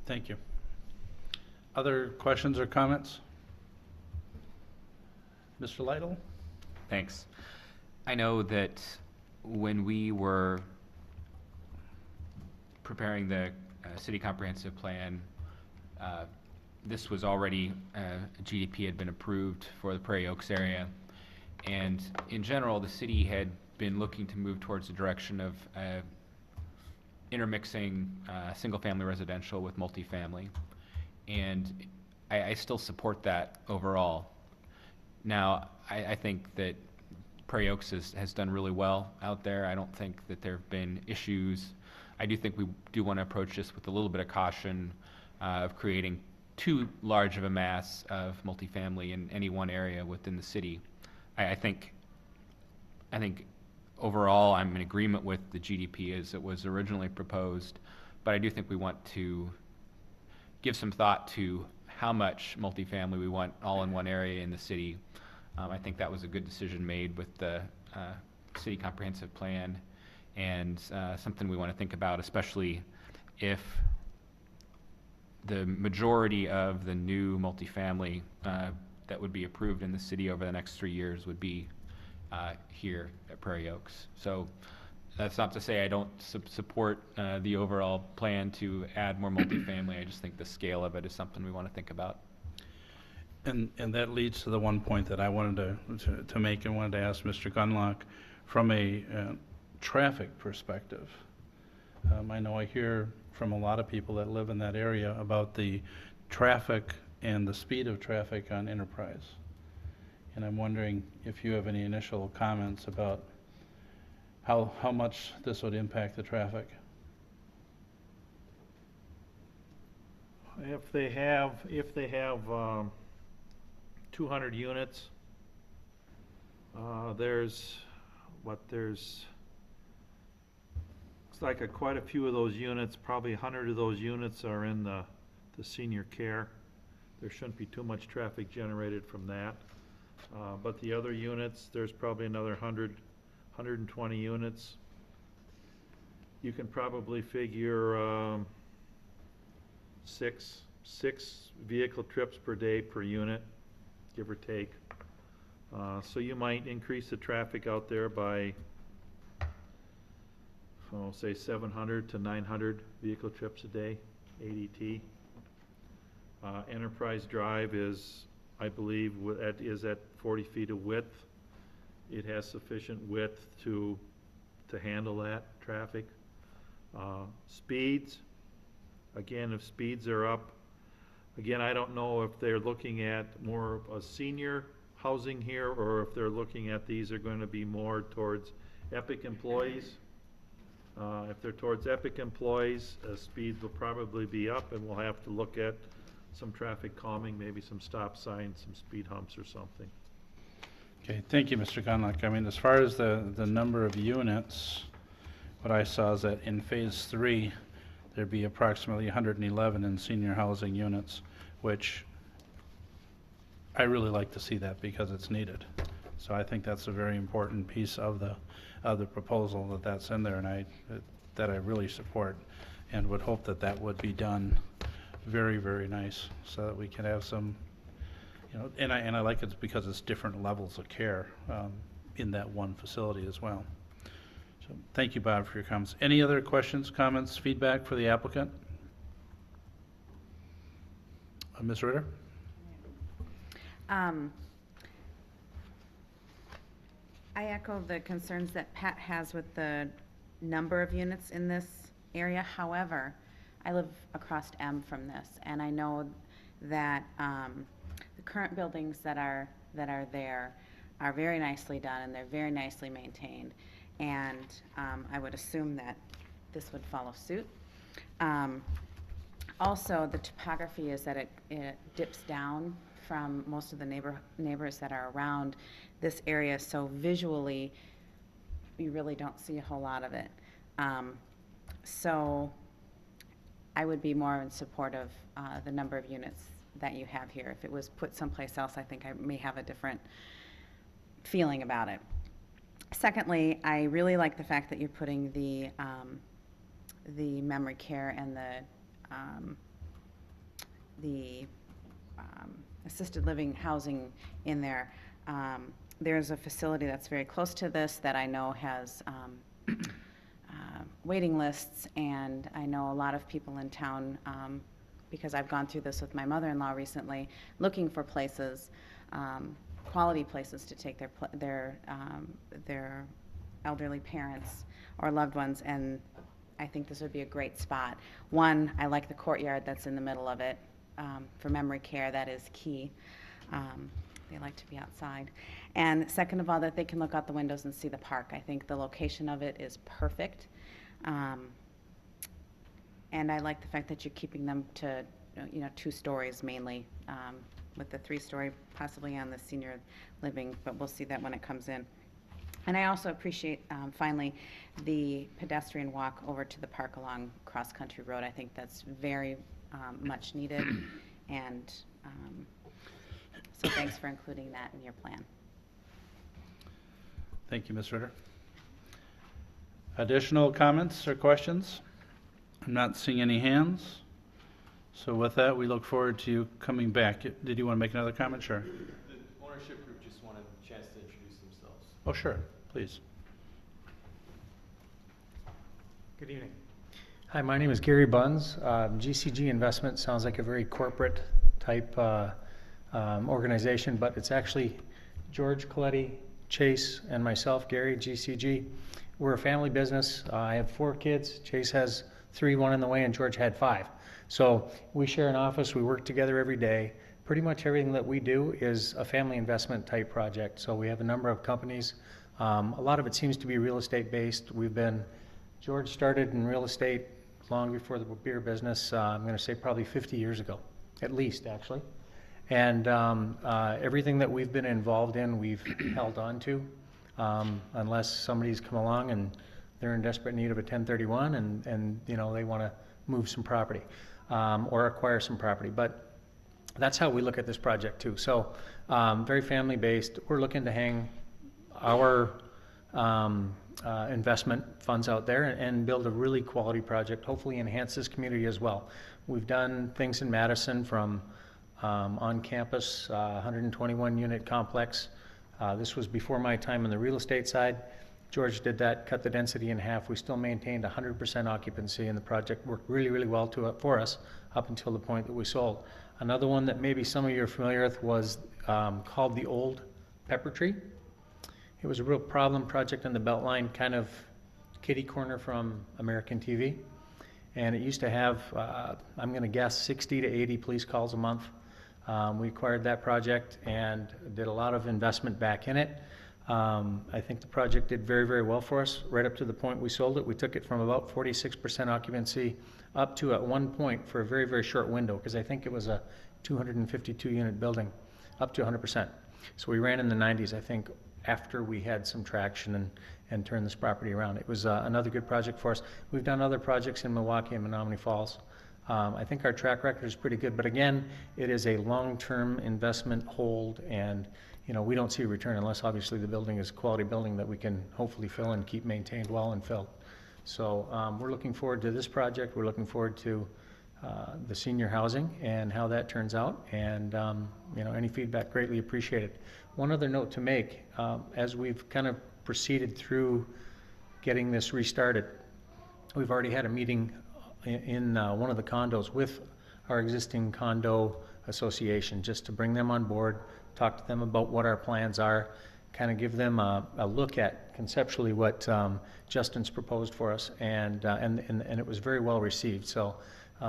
Thank you. Other questions or comments? Mr. Lytle? Thanks. I know that when we were preparing the city comprehensive plan, this was already, GDP had been approved for the Prairie Oaks area. And in general, the city had been looking to move towards the direction of intermixing single-family residential with multifamily. And I still support that overall. Now, I think that Prairie Oaks has done really well out there. I don't think that there have been issues. I do think we do want to approach this with a little bit of caution of creating too large of a mass of multifamily in any one area within the city. I think overall I'm in agreement with the GDP as it was originally proposed, but I do think we want to give some thought to how much multifamily we want all in one area in the city. I think that was a good decision made with the city comprehensive plan, and something we want to think about, especially if the majority of the new multifamily that would be approved in the city over the next 3 years would be here at Prairie Oaks. So that's not to say I don't support the overall plan to add more multifamily. I just think the scale of it is something we want to think about. And that leads to the one point that I wanted to make and wanted to ask Mr. Gunlock from a traffic perspective. I know I hear from a lot of people that live in that area about the traffic and the speed of traffic on Enterprise. And I'm wondering if you have any initial comments about how much this would impact the traffic. If they have 200 units, there's looks like quite a few of those units, probably 100 of those units are in the senior care. There shouldn't be too much traffic generated from that. But the other units, there's probably another 120 units. You can probably figure 6 vehicle trips per day per unit, give or take. So you might increase the traffic out there by, say 700 to 900 vehicle trips a day, ADT. Enterprise Drive is, I believe, is at 40 feet of width. It has sufficient width to handle that traffic. Speeds, again, if speeds are up, again, I don't know if they're looking at more of a senior housing here, or if they're looking at these are going to be more towards Epic employees. If they're towards Epic employees, speeds will probably be up, and we'll have to look at some traffic calming, maybe some stop signs, some speed humps or something. Okay, thank you, Mr. Gunlock. I mean, as far as the number of units, what I saw is that in phase 3, there'd be approximately 111 in senior housing units, which I really like to see that because it's needed. So I think that's a very important piece of the proposal that's in there, and that I really support, and would hope that would be done very, very nice, so that we can have some, and I like it because it's different levels of care in that one facility as well. So thank you, Bob, for your comments. Any other questions, comments, feedback for the applicant? Ms. Ritter? I echo the concerns that Pat has with the number of units in this area. However, I live across M from this, and I know that the current buildings that are there are very nicely done, and they're very nicely maintained. And I would assume that this would follow suit. Also, the topography is that it dips down from most of the neighbors that are around this area, so visually, you really don't see a whole lot of it. So I would be more in support of the number of units that you have here. If it was put someplace else, I think I may have a different feeling about it. Secondly, I really like the fact that you're putting the memory care and the assisted living housing in there. There's a facility that's very close to this that I know has waiting lists, and I know a lot of people in town, because I've gone through this with my mother-in-law recently, looking for places, quality places to take their elderly parents or loved ones, and I think this would be a great spot. One, I like the courtyard that's in the middle of it. For memory care, that is key. They like to be outside. And second of all, that they can look out the windows and see the park. I think the location of it is perfect. And I like the fact that you're keeping them to, 2 stories mainly, with the 3-story possibly on the senior living, but we'll see that when it comes in. And I also appreciate, finally, the pedestrian walk over to the park along Cross Country Road. I think that's very much needed, and so thanks for including that in your plan. Thank you, Ms. Ritter. Additional comments or questions? I'm not seeing any hands. So with that, we look forward to you coming back. Did you want to make another comment? Sure. The ownership group just wanted a chance to introduce themselves. Oh, sure. Please. Good evening. Hi, my name is Gary Bunz. GCG Investment sounds like a very corporate type organization, but it's actually George Coletti, Chase, and myself, Gary, GCG. We're a family business. I have 4 kids. Chase has 3, 1 in the way, and George had 5. So we share an office. We work together every day. Pretty much everything that we do is a family investment type project. So we have a number of companies. A lot of it seems to be real estate based. George started in real estate long before the beer business. I'm going to say probably 50 years ago, at least actually. And everything that we've been involved in, we've held on to, unless somebody's come along and they're in desperate need of a 1031 and they want to move some property or acquire some property. But that's how we look at this project too. So very family based. We're looking to hang our investment funds out there and build a really quality project, hopefully enhance this community as well. We've done things in Madison from on campus, 121 unit complex. This was before my time on the real estate side. George did that, cut the density in half. We still maintained 100% occupancy, and the project worked really, really well for us up until the point that we sold. Another one that maybe some of you are familiar with was called the Old Pepper Tree. It was a real problem project on the Beltline, kind of kitty corner from American TV. And it used to have, I'm going to guess, 60 to 80 police calls a month. We acquired that project and did a lot of investment back in it. I think the project did very, very well for us. Right up to the point we sold it, we took it from about 46% occupancy up to, at one point, for a very, very short window, because I think it was a 252 unit building, up to 100%. So we ran in the 90s, I think, after we had some traction and turned this property around. It was another good project for us. We've done other projects in Milwaukee and Menominee Falls. I think our track record is pretty good, but again, it is a long-term investment hold, and we don't see a return unless obviously the building is a quality building that we can hopefully fill and keep maintained well and filled. So we're looking forward to this project. We're looking forward to the senior housing and how that turns out, and any feedback greatly appreciated. One other note to make, as we've kind of proceeded through getting this restarted, we've already had a meeting in one of the condos with our existing condo association, just to bring them on board, talk to them about what our plans are, kind of give them a look at conceptually what Justin's proposed for us, and it was very well received. So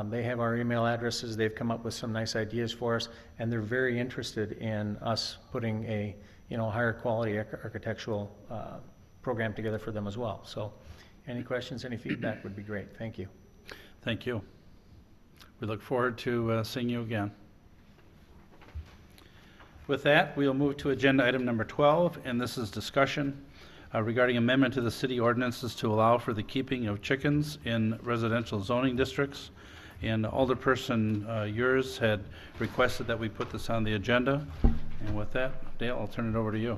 they have our email addresses. They've come up with some nice ideas for us, and they're very interested in us putting a higher quality architectural program together for them as well. So any questions, any feedback would be great. Thank you. Thank you. We look forward to seeing you again. With that, we will move to agenda item number 12, and this is discussion regarding amendment to the city ordinances to allow for the keeping of chickens in residential zoning districts. And Alderperson Yurs had requested that we put this on the agenda. And with that, Dale, I'll turn it over to you.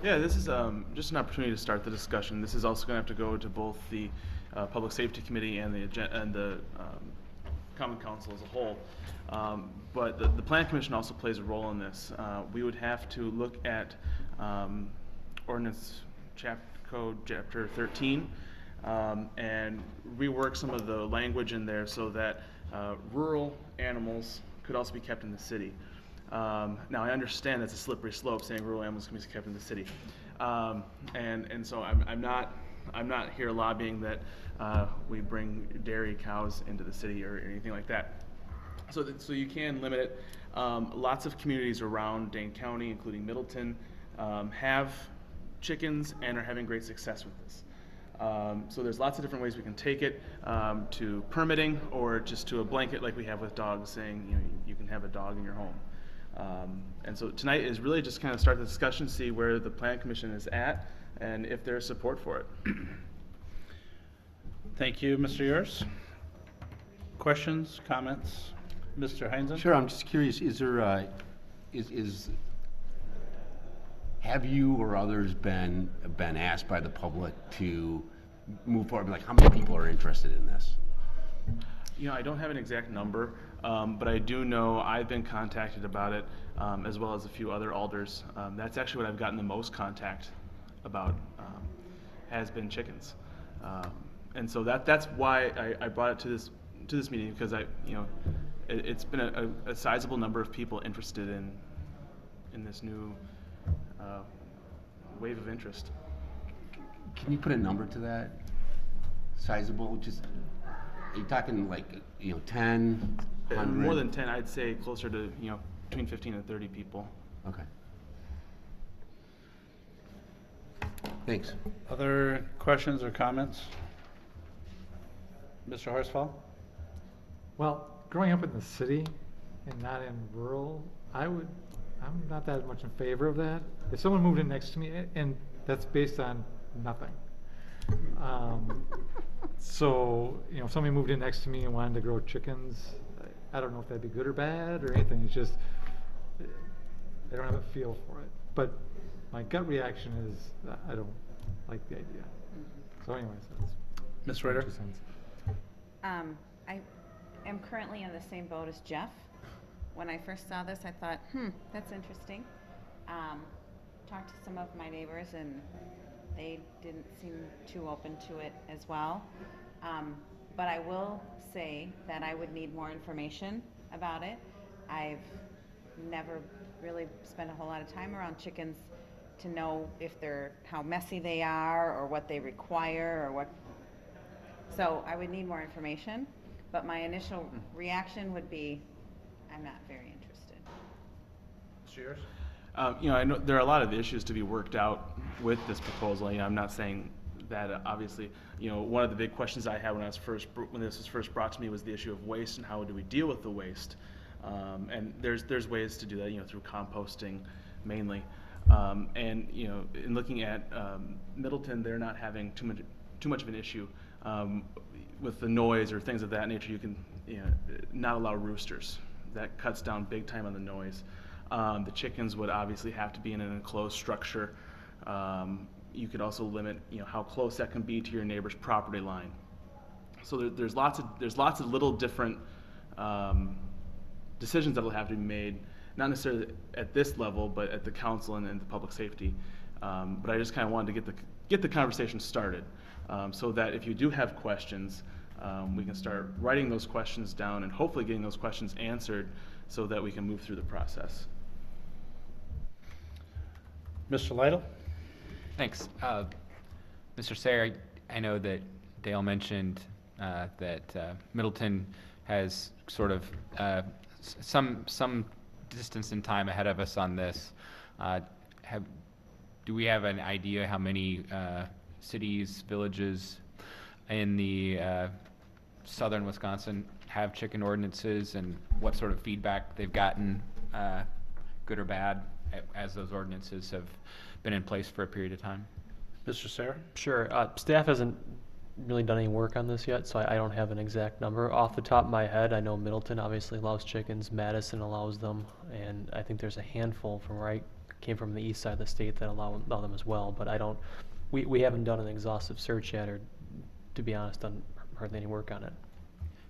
Yeah, this is just an opportunity to start the discussion. This is also going to have to go to both the Public Safety Committee and the Common Council as a whole. But the Plan Commission also plays a role in this. We would have to look at ordinance code chapter 13 and rework some of the language in there so that rural animals could also be kept in the city. Now I understand that's a slippery slope saying rural animals can be kept in the city, and so I'm not here lobbying that we bring dairy cows into the city or anything like that. So you can limit it. Lots of communities around Dane County, including Middleton, have chickens and are having great success with this. So there's lots of different ways we can take it, to permitting or just to a blanket like we have with dogs, saying you can have a dog in your home. And so tonight is really just kind of start the discussion, see where the Plan Commission is at, and if there's support for it. Thank you, Mr. Yurs. Questions, comments? Mr. Heinzen? Sure, I'm just curious, is there, have you or others been asked by the public to move forward? Like, how many people are interested in this? I don't have an exact number, but I do know I've been contacted about it, as well as a few other alders. That's actually what I've gotten the most contact about, has been chickens. And so that's why I brought it to this meeting, because it's been a sizable number of people interested in this new wave of interest. Can you put a number to that? Sizable, just, are you talking like, 10, 100? More than 10, I'd say closer to, between 15 and 30 people. Okay. Thanks. Other questions or comments? Mr. Horsfall? Well, growing up in the city and not in rural, I'm not that much in favor of that. If someone moved in next to me, and that's based on nothing. So, if somebody moved in next to me and wanted to grow chickens, I don't know if that'd be good or bad or anything. It's just, I don't have a feel for it. But my gut reaction is that I don't like the idea. So anyways, that's Ms. Ritter? 2 cents. I am currently in the same boat as Jeff. When I first saw this, I thought, that's interesting. Talked to some of my neighbors, and they didn't seem too open to it as well. But I will say that I would need more information about it. I've never really spent a whole lot of time around chickens to know if how messy they are or what they require or what. So I would need more information, but my initial reaction would be, I'm not very interested. Cheers. I know there are a lot of issues to be worked out with this proposal. I'm not saying that obviously. One of the big questions I had when this was first brought to me was the issue of waste and how do we deal with the waste. And there's ways to do that, through composting mainly. And in looking at Middleton, they're not having too much of an issue with the noise or things of that nature. You can not allow roosters. That cuts down big time on the noise. The chickens would obviously have to be in an enclosed structure. You could also limit, how close that can be to your neighbor's property line. So there's lots of little different decisions that will have to be made, not necessarily at this level, but at the council and the public safety. But I just kind of wanted to get the conversation started, so that if you do have questions, we can start writing those questions down and hopefully getting those questions answered so that we can move through the process. Mr. Lytle? Thanks. Mr. Sayer, I know that Dale mentioned that Middleton has sort of some distance in time ahead of us on this. Do we have an idea how many cities, villages in the southern Wisconsin have chicken ordinances and what sort of feedback they've gotten, good or bad, as those ordinances have been in place for a period of time? Mr. Sayre? Sure. Staff hasn't really done any work on this yet, so I don't have an exact number. Off the top of my head, I know Middleton obviously allows chickens, Madison allows them, and I think there's a handful from where I came from the east side of the state that allow them as well, but we haven't done an exhaustive search yet, or to be honest, done hardly any work on it.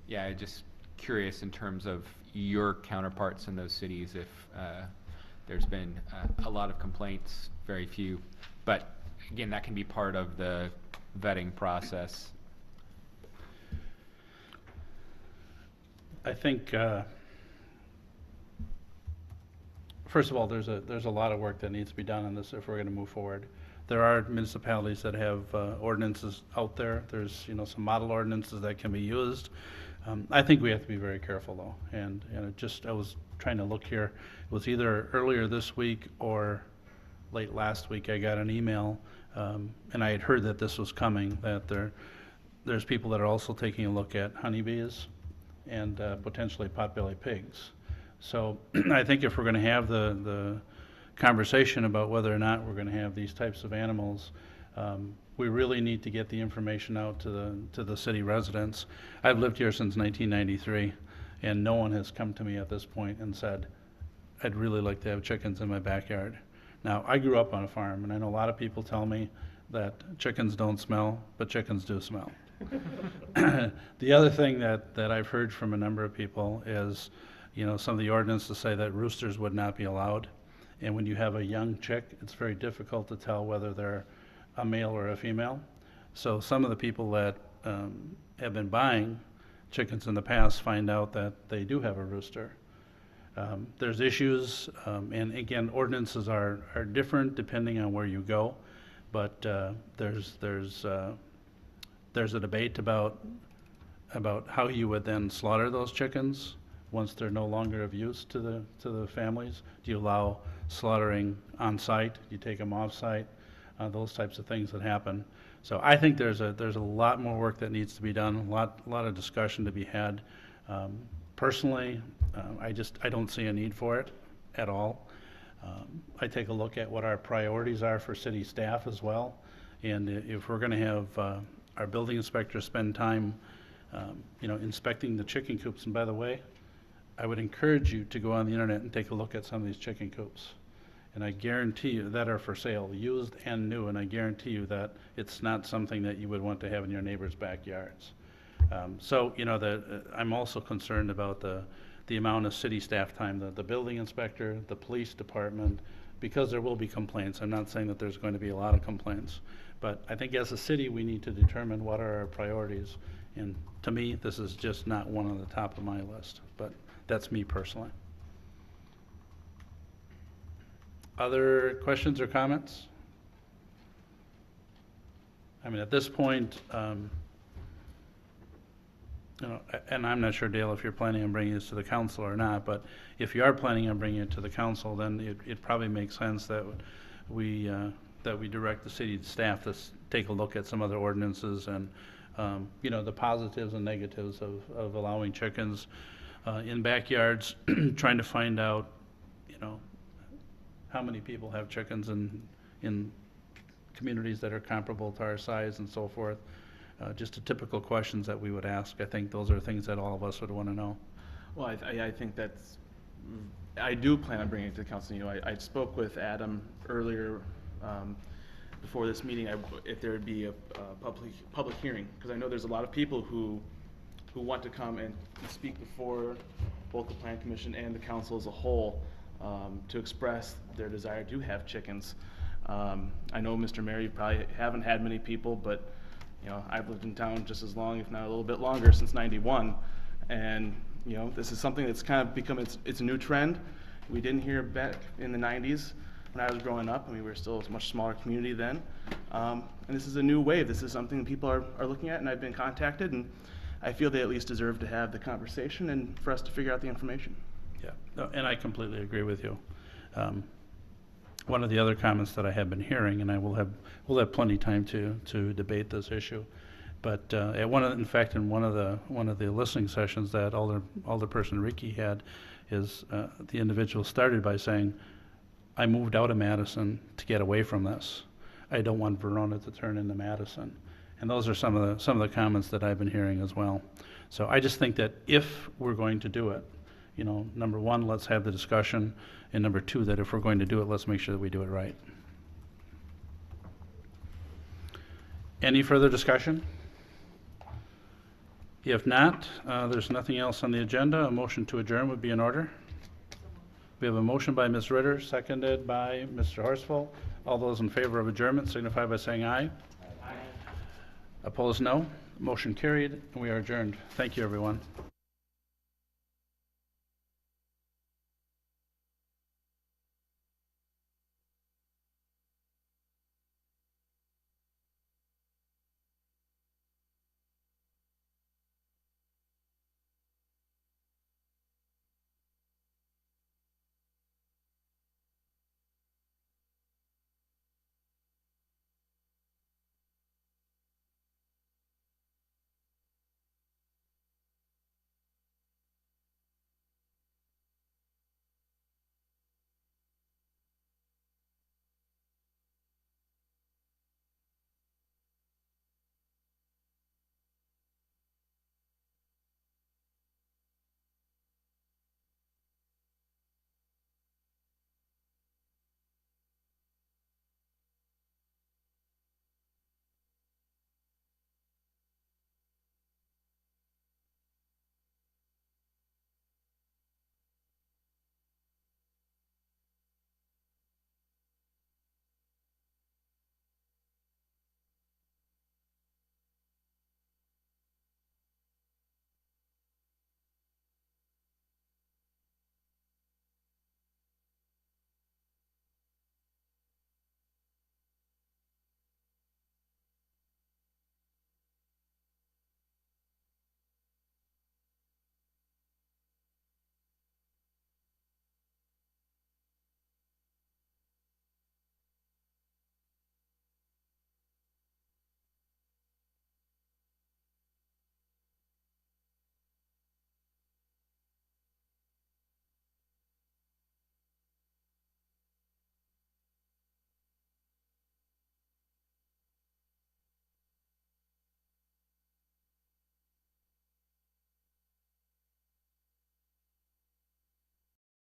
Yeah, I'm just curious in terms of your counterparts in those cities, if there's been a lot of complaints, very few, but again, that can be part of the vetting process. I think, first of all, there's a lot of work that needs to be done on this if we're going to move forward. There are municipalities that have ordinances out there. There's, some model ordinances that can be used. I think we have to be very careful though. And I was trying to look here. It was either earlier this week or late last week I got an email, and I had heard that this was coming, that there's people that are also taking a look at honeybees and potentially potbelly pigs. So I think if we're going to have the conversation about whether or not we're going to have these types of animals, we really need to get the information out to the city residents. I've lived here since 1993, and no one has come to me at this point and said, I'd really like to have chickens in my backyard. Now, I grew up on a farm, and I know a lot of people tell me that chickens don't smell, but chickens do smell. The other thing that I've heard from a number of people is, some of the ordinances say that roosters would not be allowed. And when you have a young chick, it's very difficult to tell whether they're a male or a female. So some of the people that have been buying chickens in the past find out that they do have a rooster. There's issues, and again, ordinances are different depending on where you go, but there's a debate about how you would then slaughter those chickens once they're no longer of use to the families. Do you allow slaughtering on site? Do you take them off site? Those types of things that happen. So I think there's a lot more work that needs to be done, a lot of discussion to be had. Personally, I don't see a need for it at all. I take a look at what our priorities are for city staff as well, and if we're going to have our building inspector spend time, inspecting the chicken coops. And by the way, I would encourage you to go on the internet and take a look at some of these chicken coops, and I guarantee you that are for sale, used and new, and I guarantee you that it's not something that you would want to have in your neighbor's backyards. So, I'm also concerned about the amount of city staff time, the building inspector, the police department, because there will be complaints. I'm not saying that there's going to be a lot of complaints, but I think as a city we need to determine what are our priorities. And to me, this is just not one on the top of my list, but that's me personally. Other questions or comments? I mean, at this point, and I'm not sure, Dale, if you're planning on bringing this to the council or not, but if you are planning on bringing it to the council, then it probably makes sense that we direct the city staff to take a look at some other ordinances and, the positives and negatives of allowing chickens in backyards, trying to find out, how many people have chickens in communities that are comparable to our size and so forth. Just the typical questions that we would ask. I think those are things that all of us would want to know. Well, I think I do plan on bringing it to the council. I spoke with Adam earlier before this meeting, if there would be a public hearing, because I know there's a lot of people who want to come and speak before both the Plan Commission and the council as a whole to express their desire to have chickens. I know, Mr. Mayor, you probably haven't had many people, but I've lived in town just as long, if not a little bit longer, since '91, and this is something that's kind of become it's a new trend. We didn't hear back in the '90s when I was growing up. I mean, we were still a much smaller community then, and this is a new wave. This is something people are looking at, and I've been contacted, and I feel they at least deserve to have the conversation and for us to figure out the information. Yeah, no, and I completely agree with you. One of the other comments that I have been hearing, and we'll have plenty of time to debate this issue, But in fact, in one of the listening sessions that Alderperson Ricky had, the individual started by saying, "I moved out of Madison to get away from this. I don't want Verona to turn into Madison." And those are some of the comments that I've been hearing as well. So I just think that if we're going to do it, number one, let's have the discussion, and number two, that if we're going to do it, let's make sure that we do it right. Any further discussion? If not, there's nothing else on the agenda. A motion to adjourn would be in order. We have a motion by Ms. Ritter, seconded by Mr. Horsfall. All those in favor of adjournment signify by saying aye. Aye. Opposed, no. Motion carried, and we are adjourned. Thank you, everyone.